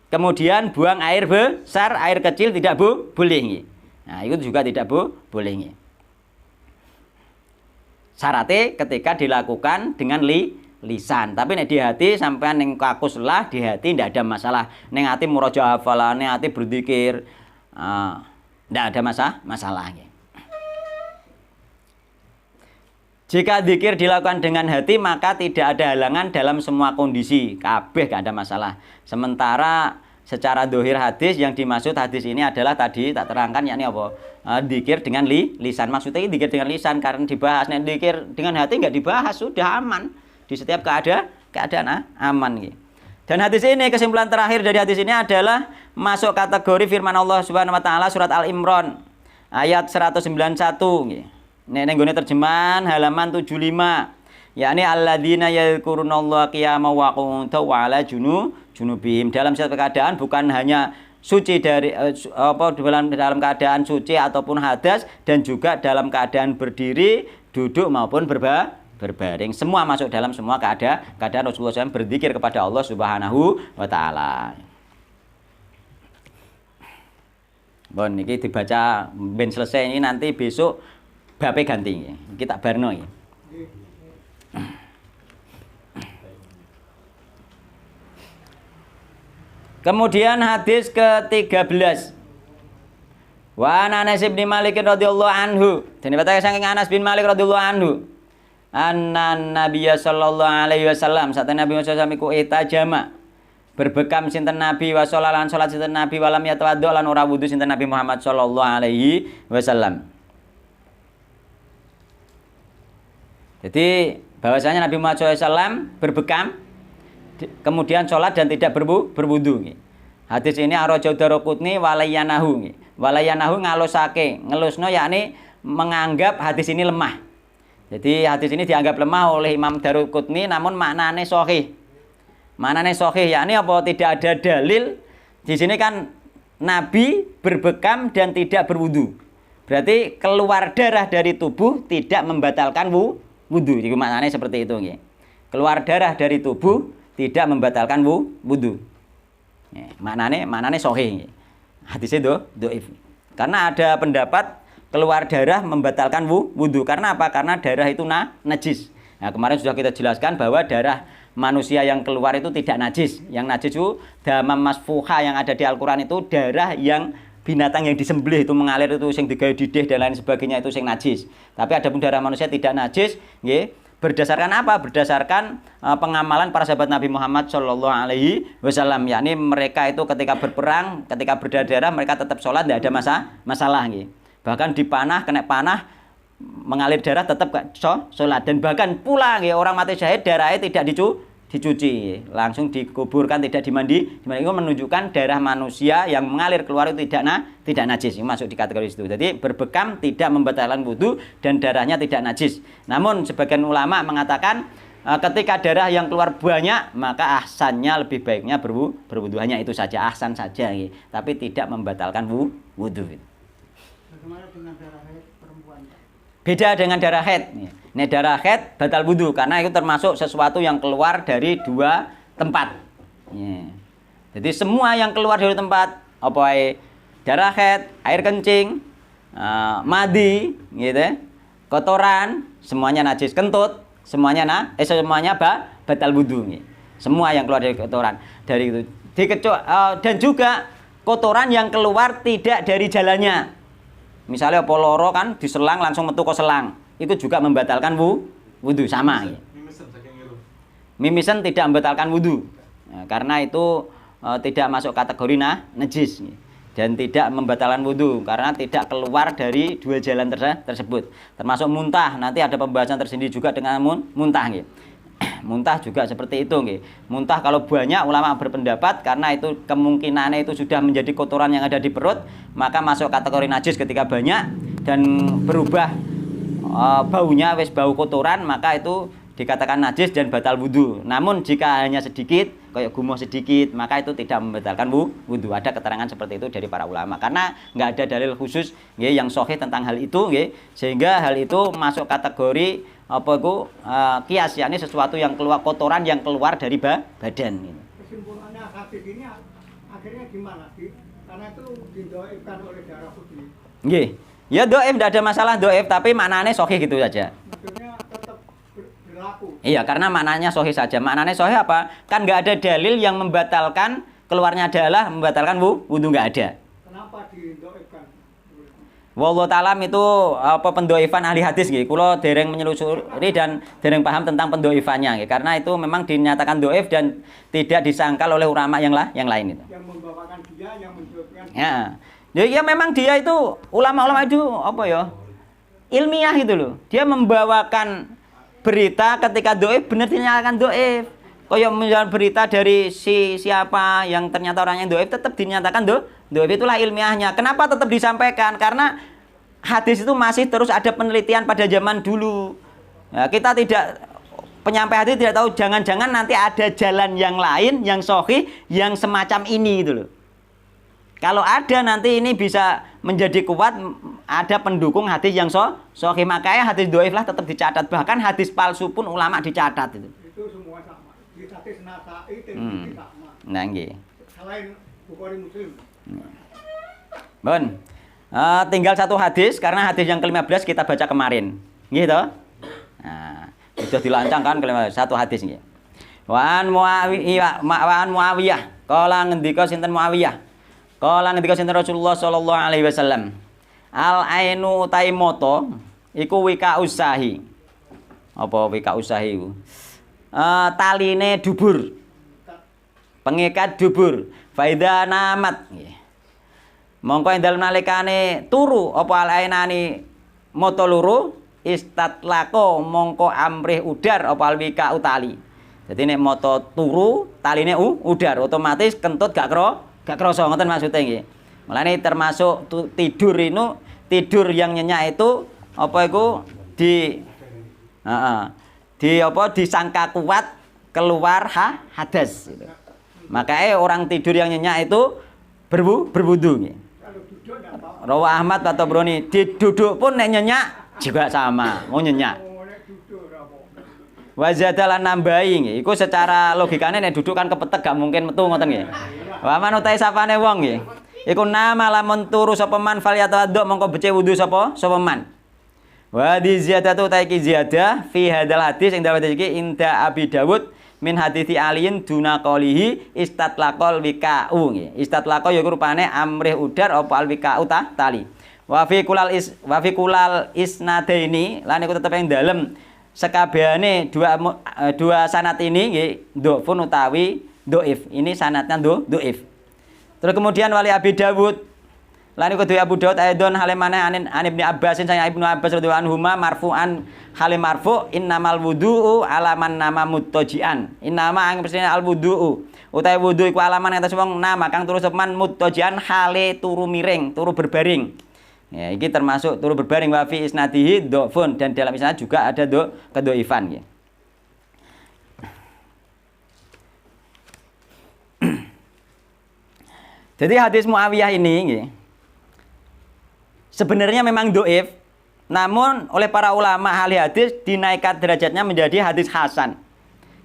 Kemudian buang air besar, air kecil tidak boleh nggih. Nah, itu juga tidak boleh nggih. Syaratnya ketika dilakukan dengan lisan. Tapi nek di hati sampean ning kakus lah, di hati tidak ada masalah. Ning hati murojaah hafalane, hati berzikir, tidak ada masalah nggih. Jika zikir dilakukan dengan hati maka tidak ada halangan dalam semua kondisi, kabeh gak ada masalah. Sementara secara dohir hadis yang dimaksud hadis ini adalah tadi tak terangkan yakni apa? Zikir dengan lisan. Maksudnya zikir dengan lisan karena dibahas. Nek zikir dengan hati enggak dibahas, sudah aman. Di setiap keadaan aman gitu. Dan hadis ini, kesimpulan terakhir dari hadis ini adalah masuk kategori firman Allah Subhanahu wa taala surat Al-Imran ayat 191 gitu. Nek nggone terjemahan halaman 75, yakni alladzina yadhkurunallaha qiyaman wa qu'udan wa 'ala junubihim. Dalam satu keadaan bukan hanya suci dari dalam keadaan suci ataupun hadas, dan juga dalam keadaan berdiri, duduk maupun berbaring. Semua masuk dalam semua keadaan Rasulullah SAW berzikir kepada Allah Subhanahu wa taala. Bon, niki dibaca ben selesai ini, nanti besok bape ganti ya. Kita barno ya. Kemudian hadis ke-13. Wa Anas bin Malik radhiyallahu anhu. Dene patake saking Anas bin Malik radhiyallahu anhu. Anna Nabiyya sallallahu alaihi wasallam, saat Nabi Muhammad SAW iku itajama berbekam sinten Nabi wa sholalan salat sinten Nabi walam yatawaddo lan ora wudu sinten Nabi Muhammad sallallahu alaihi wasallam. Jadi bahwasanya Nabi Muhammad SAW berbekam kemudian sholat dan tidak berwudu. Hadis ini Ar-Rajau Daraqutni walayanahu. Walayanahu ngalosake, ngelusno yakni menganggap hadis ini lemah. Jadi hadis ini dianggap lemah oleh Imam Daraqutni, namun maknane sahih. Maknane sahih yakni apa? Tidak ada dalil. Di sini kan Nabi berbekam dan tidak berwudu. Berarti keluar darah dari tubuh tidak membatalkan wudu. Jadi maknanya seperti itu nggih. Keluar darah dari tubuh tidak membatalkan wudu. Maknanya sahih nggih. Hadisnya dhaif. Karena ada pendapat keluar darah membatalkan wudu. Karena apa? Karena darah itu najis. Nah, kemarin sudah kita jelaskan bahwa darah manusia yang keluar itu tidak najis. Yang najis itu damam masfuha yang ada di Al-Qur'an itu darah yang binatang yang disembelih itu mengalir itu sing digawe didih dan lain sebagainya itu sing najis. Tapi ada pun darah manusia tidak najis, nggih. Berdasarkan apa? Berdasarkan pengamalan para sahabat Nabi Muhammad sallallahu alaihi wasallam, yakni mereka itu ketika berperang, ketika berdarah mereka tetap sholat, tidak ada masalah nggih. Bahkan dipanah, kena panah mengalir darah tetap sholat, dan bahkan pula nggih orang mati syahid darahnya tidak dicuci, langsung dikuburkan, tidak dimandi. Itu menunjukkan darah manusia yang mengalir keluar itu tidak najis. Ini masuk di kategori itu. Jadi berbekam tidak membatalkan wudu dan darahnya tidak najis. Namun sebagian ulama mengatakan ketika darah yang keluar banyak maka ahsannya lebih baiknya berwudu, hanya itu saja, ahsan saja, tapi tidak membatalkan wudu. Bagaimana dengan darah haid perempuan? Beda dengan darah haid. Nek darah haid batal wudu karena itu termasuk sesuatu yang keluar dari dua tempat. Jadi semua yang keluar dari tempat apa darah haid, air kencing, madi, gitu, kotoran semuanya najis, kentut semuanya semuanya batal wudu nggih. Semua yang keluar dari kotoran dari itu dan juga kotoran yang keluar tidak dari jalannya. Misalnya apa loro kan diselang langsung metu ke selang, itu juga membatalkan wudu sama nggih. Mimisen saking itu. Mimisen tidak membatalkan wudu. Nah, karena itu tidak masuk kategori najis dan tidak membatalkan wudu karena tidak keluar dari dua jalan tersebut. Termasuk muntah, nanti ada pembahasan tersendiri juga dengan muntah nggih. Muntah juga seperti itu nggih. Muntah kalau banyak ulama berpendapat karena itu kemungkinannya itu sudah menjadi kotoran yang ada di perut, maka masuk kategori najis ketika banyak dan berubah baunya wis bau kotoran, maka itu dikatakan najis dan batal wudu. Namun jika hanya sedikit, kayak gumuh sedikit, maka itu tidak membatalkan wudu. Ada keterangan seperti itu dari para ulama. Karena nggak ada dalil khusus nggih yang sahih tentang hal itu nggih, sehingga hal itu masuk kategori kias, yakni sesuatu yang keluar kotoran yang keluar dari badan gitu. Kesimpulannya hadis ini akhirnya gimana sih? Karena itu didhaifkan oleh darah putih. Nggih. Ya dhaif tidak ada masalah dhaif, tapi maknanya sahih gitu saja. Maksudnya tetap berlaku. Iya, karena maknanya sahih saja. Maknanya sahih apa? Kan nggak ada dalil yang membatalkan keluarnya adalah membatalkan wudu, nggak ada. Kenapa didhaifkan? Wallahu ta'ala itu pendoifan ahli hadis nggih. Kula dereng menyelusuri dan dereng paham tentang pendoifannya nggih. Karena itu memang dinyatakan doif dan tidak disangkal oleh ulama yang lain itu. Yang membawakan dia, yang menjawabkan. Ya memang dia itu ulama-ulama itu apa ya? Ilmiah gitu loh. Dia membawakan berita ketika doif benar dinyatakan doif. Kayak menjual berita dari siapa yang ternyata orangnya doif tetap dinyatakan doif, itulah ilmiahnya. Kenapa tetap disampaikan? Karena hadis itu masih terus ada penelitian pada zaman dulu. Ya, kita tidak penyampai hadis tidak tahu jangan-jangan nanti ada jalan yang lain yang sahih yang semacam ini gitu loh. Kalau ada nanti ini bisa menjadi kuat, ada pendukung hadis yang sahih, makanya hadis doif lah tetap dicatat. Bahkan hadis palsu pun ulama dicatat itu. Itu semua sama. Di hadis Nasa'i Tirmidzi sama. Nah, nggih. Selain Bukhari Muslim. Bon. Tinggal satu hadis karena hadis yang ke-15 kita baca kemarin. Nggih toh? Nah, sudah dilancangkan ke-15 satu hadis nggih. Wa an Muawiyah. Kala ngendika sinten Muawiyah. Kala ngendika sinten Rasulullah sallallahu alaihi wasallam. Al ainu utai moto iku wika usahi. Apa wika usahi iku? Taline dubur. Pengikat dubur. Faida namat. Mongko ing dalem nalikane turu apa alainani moto loro istatlaqo mongko amrih udar apa alwika utali. Jadi nek moto turu taline udar otomatis kentut gak krasa ngoten maksudnya nggih. Mulane termasuk tidur yang nyenyak itu apa iku disangka kuat keluar hadas gitu. Makanya orang tidur yang nyenyak itu berwudu nggih. Rawa Ahmad atau Broni diduduk pun nek nyenyak juga sama, mau nyenyak. Wazadalan nambahi nggih. Iku secara logikane nek duduk kan kepetek gak mungkin metu ngoten nggih. Wa man utai sapane wong nggih. Iku nama lamun turu sapa man falyatawaddo mongko becik wudu sapa man. Wa di ziyadatu taiki ziyadah fi hadal hadis ing dalam hadis iki inda Abi Dawud min hadithi aliyin duna qolihi istatlaqal wika'u nggih. Istatlaqa ya rupane amrih udar apa al wika'u tali. Wa fi kulal isnadaini lan iku tetep ing dalem sekabehane dua sanad ini nggih dhofun utawi dhaif. Ini sanadnya dhaif. Terus kemudian wali Abi Dawud lan iku dhewe Abu Daud aidon halimane an Ibnu Abbas saya Ibnu Abbas radhiyallahu anhuma marfu'an halim marfu innamal wudu'u alaman nama muttajian innama ang pesene al wudu'u utahe wudu iku alaman atas wong nama kang turu sepan muttajian hale turu miring turu berbaring ya iki termasuk turu berbaring wa fi isnadihi dhafun dan dalam isnad juga ada kedhaifan ya. Jadi hadis Muawiyah ini nggih sebenarnya memang doif, namun oleh para ulama ahli hadis dinaikkan derajatnya menjadi hadis hasan.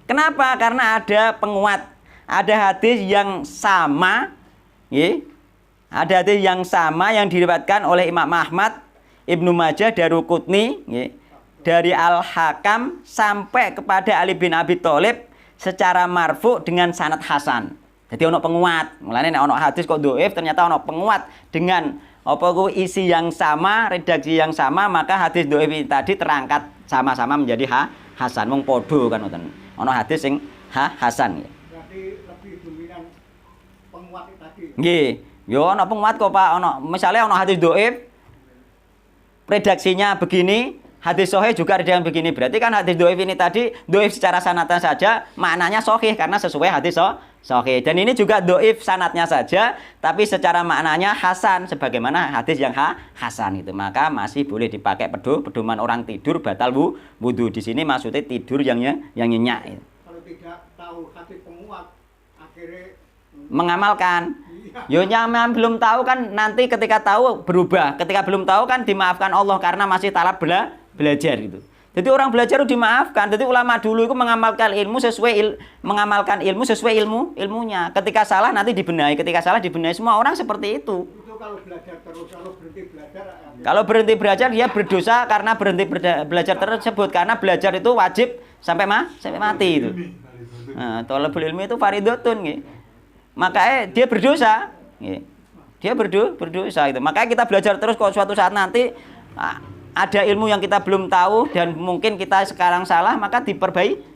Kenapa? Karena ada penguat, ada hadis yang sama, ada hadis yang sama yang diriwayatkan oleh Imam Ahmad, Ibnu Majah, Daruqutni, dari Al-Hakam sampai kepada Ali bin Abi Thalib secara marfu dengan sanad hasan. Jadi ono penguat. Mulane nek ono hadis kok dhaif ternyata ono penguat dengan apa ku isi yang sama, redaksi yang sama, maka hadis dhaif tadi terangkat sama-sama menjadi hasan. Wong padha kan ngoten. Ono hadis sing hasan. Berarti lebih dominan penguat tadi. Nggih. Yo ono penguat kok Pak, ono misalnya ono hadis dhaif redaksinya begini, hadis sahih juga dengan begini. Berarti kan hadis dhaif ini tadi dhaif secara sanadnya saja, maknanya sahih karena sesuai hadis sahih. Dan ini juga dhaif sanadnya saja, tapi secara maknanya hasan sebagaimana hadis yang hasan itu. Maka masih boleh dipakai pedoman orang tidur batal wudu. Di sini maksudnya tidur yang nyenyak itu. Kalau tidak tahu hadis penguat, akhirnya Mengamalkan. Yo yang belum tahu kan nanti ketika tahu berubah. Ketika belum tahu kan dimaafkan Allah karena masih talab belajar gitu. Jadi orang belajar itu dimaafkan. Jadi ulama dulu itu mengamalkan ilmu sesuai ilmunya. Ketika salah nanti dibenahi. Ketika salah dibenahi. Semua orang seperti itu. itu kalau belajar terus, kalau berhenti belajar. Kalau berhenti belajar dia berdosa karena berhenti belajar tersebut. Karena belajar itu wajib sampai mati itu. Nah, thalabul ilmi itu fardhotun nggih. Makanya dia berdosa. Nggih. Dia berdosa itu. Makanya kita belajar terus kok suatu saat nanti ada ilmu yang kita belum tahu dan mungkin kita sekarang salah, maka diperbaiki.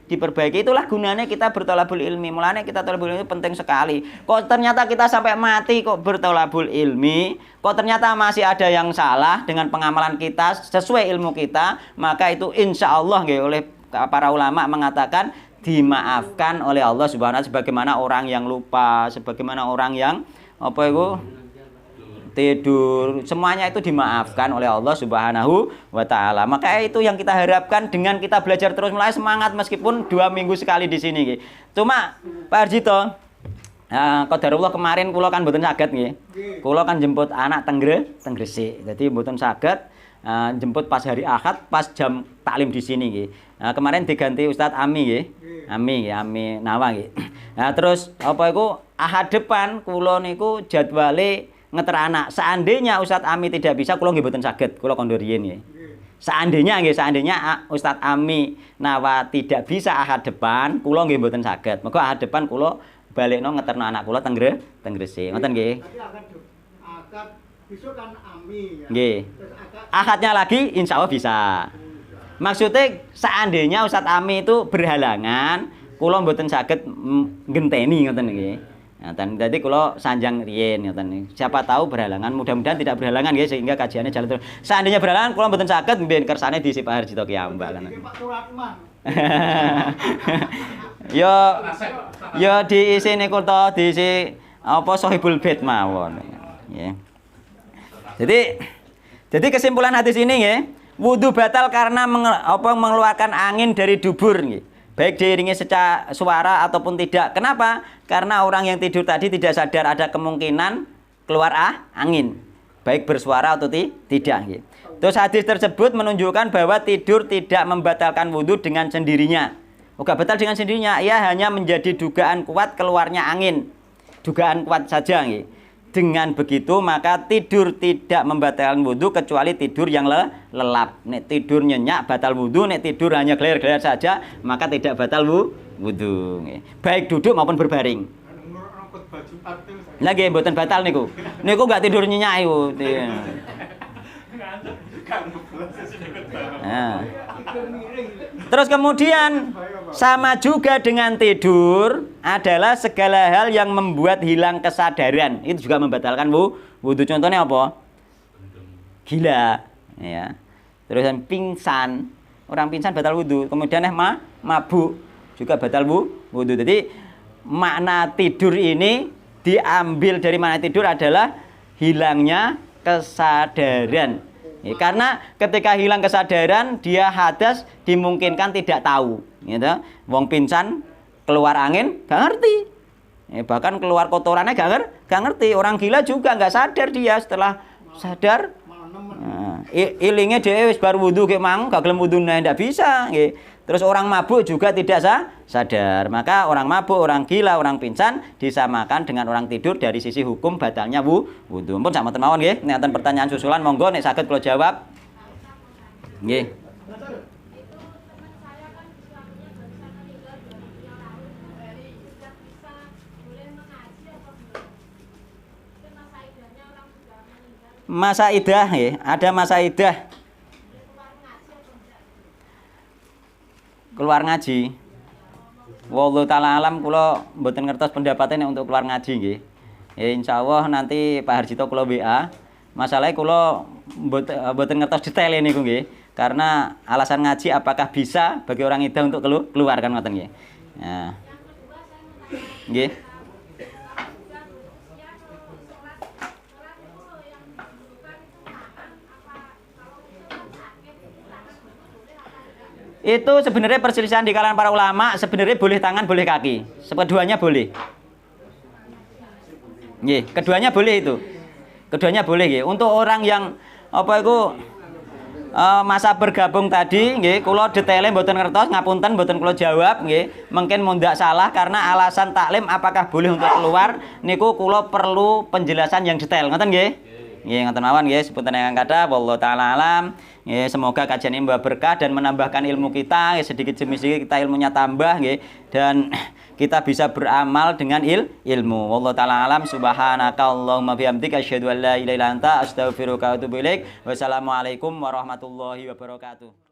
Itulah gunanya kita berthalabul ilmi. Mulanya kita thalabul ilmi penting sekali. Kok ternyata kita sampai mati kok berthalabul ilmi, kok ternyata masih ada yang salah dengan pengamalan kita sesuai ilmu kita, maka itu insya Allah oleh para ulama mengatakan dimaafkan oleh Allah Subhanahu wa taala sebagaimana orang yang lupa, sebagaimana orang yang tidur, semuanya itu dimaafkan oleh Allah Subhanahu wa taala. Maka itu yang kita harapkan dengan kita belajar terus mulai semangat meskipun 2 minggu sekali di sini. Cuma Pak Arjito, qadarullah kemarin kula kan mboten saged nggih. Kula kan jemput anak teng Gresik. Jadi mboten saged jemput pas hari Ahad pas jam taklim di sini nggih. Kemarin diganti Ustadz Ami nggih. Ami Nawa nggih. Nah, terus Ahad depan kula niku jadwale ngeter anak. Seandainya Ustadz Ami tidak bisa, kula nggih mboten saged, kula kondo riyin nggih. Seandainya Ustadz Ami Nawa tidak bisa Ahad depan, kula nggih mboten saged. Mergo Ahad depan kula balekno ngeterno anak kula teng Gresik. Ngoten nggih. Akad besok kan Ami ya. Nggih. Ahadnya lagi insya Allah bisa. Maksudnya seandainya Ustadz Ami itu berhalangan, kula mboten saged ngenteni ngoten nggih. Jadi kula sanjang riyen ngoten. Siapa tahu berhalangan, mudah-mudahan tidak berhalangan nggih sehingga kajiannya jalan terus. Seandainya berhalangan kula mboten saged mbiyen kersane diisi Pak Harjito Kiambak kan. Pak Suratman. Yo diisi niku to, diisi Sohibul Bait mawon. Nggih. Jadi kesimpulan hadis ini nggih, wudu batal karena mengeluarkan angin dari dubur nggih. Baik diiringi secara suara ataupun tidak. Kenapa? Karena orang yang tidur tadi tidak sadar ada kemungkinan keluar angin, baik bersuara atau tidak nggih. Terus hadis tersebut menunjukkan bahwa tidur tidak membatalkan wudu dengan sendirinya. Bukan batal dengan sendirinya, ia hanya menjadi dugaan kuat keluarnya angin. Dugaan kuat saja nggih. Dengan begitu maka tidur tidak membatalkan wudu kecuali tidur yang lelap. Nek tidur nyenyak batal wudu, nek tidur hanya geler-geler saja maka tidak batal wudu. Baik duduk maupun berbaring. Lagi mboten batal niku. Niku enggak tidur nyenyak iku. Nah. Terus kemudian sama juga dengan tidur adalah segala hal yang membuat hilang kesadaran. Itu juga membatalkan wudu. Contohnya apa? Gila, ya. Terus pingsan. Orang pingsan batal wudu. Kemudian mabuk juga batal wudu. Jadi makna tidur ini diambil dari makna tidur adalah hilangnya kesadaran. Ya, karena ketika hilang kesadaran dia hadas dimungkinkan tidak tahu, gitu. Wong pingsan keluar angin gak ngerti, ya, bahkan keluar kotorannya gak ngerti. Orang gila juga gak sadar dia setelah sadar. Ilingnya dia wis bar wudu ke mang gak gelem wudune ndak bisa, nggih. Terus orang mabuk juga tidak sadar. Maka orang mabuk, orang gila, orang pingsan disamakan dengan orang tidur dari sisi hukum batalnya wudu. Pun sama mawon nggih. Nek wonten pertanyaan susulan monggo nek saged kula jawab. Nggih. masa idah ya, ada masa idah. Keluar ngaji. Wallahu taala alam kula mboten ngertos pendapatnya untuk keluar ngaji nggih. Ya insyaallah nanti Pak Harjito kula WA. Masalahnya kula mboten ngertos detail niku nggih. Karena alasan ngaji apakah bisa bagi orang idah untuk keluar kan ngoten nggih. Nah. Nggih. Itu sebenarnya perselisihan di kalangan para ulama, sebenarnya boleh tangan, boleh kaki. Keduanya boleh. Nggih, keduanya boleh itu. Keduanya boleh nggih. Untuk orang yang apa itu masa bergabung tadi nggih, kula detaile mboten ngertos, ngapunten mboten kula jawab nggih. Mungkin mundak salah karena alasan taklim apakah boleh untuk keluar niku kula perlu penjelasan yang detail. Ngoten nggih? Nggih, ngoten mawon nggih, sepunten ingkang kathah, wallahu taala alam. Ya, semoga kajian ini membawa berkah dan menambahkan ilmu kita, ya, sedikit demi sedikit kita ilmunya tambah, ya, dan kita bisa beramal dengan ilmu. Wallahu taala alam. Subhanakallahumma bihamdika asyhadu an la ilaha illa anta astaghfiruka wa atubu ilaik. Wassalamualaikum warahmatullahi wabarakatuh.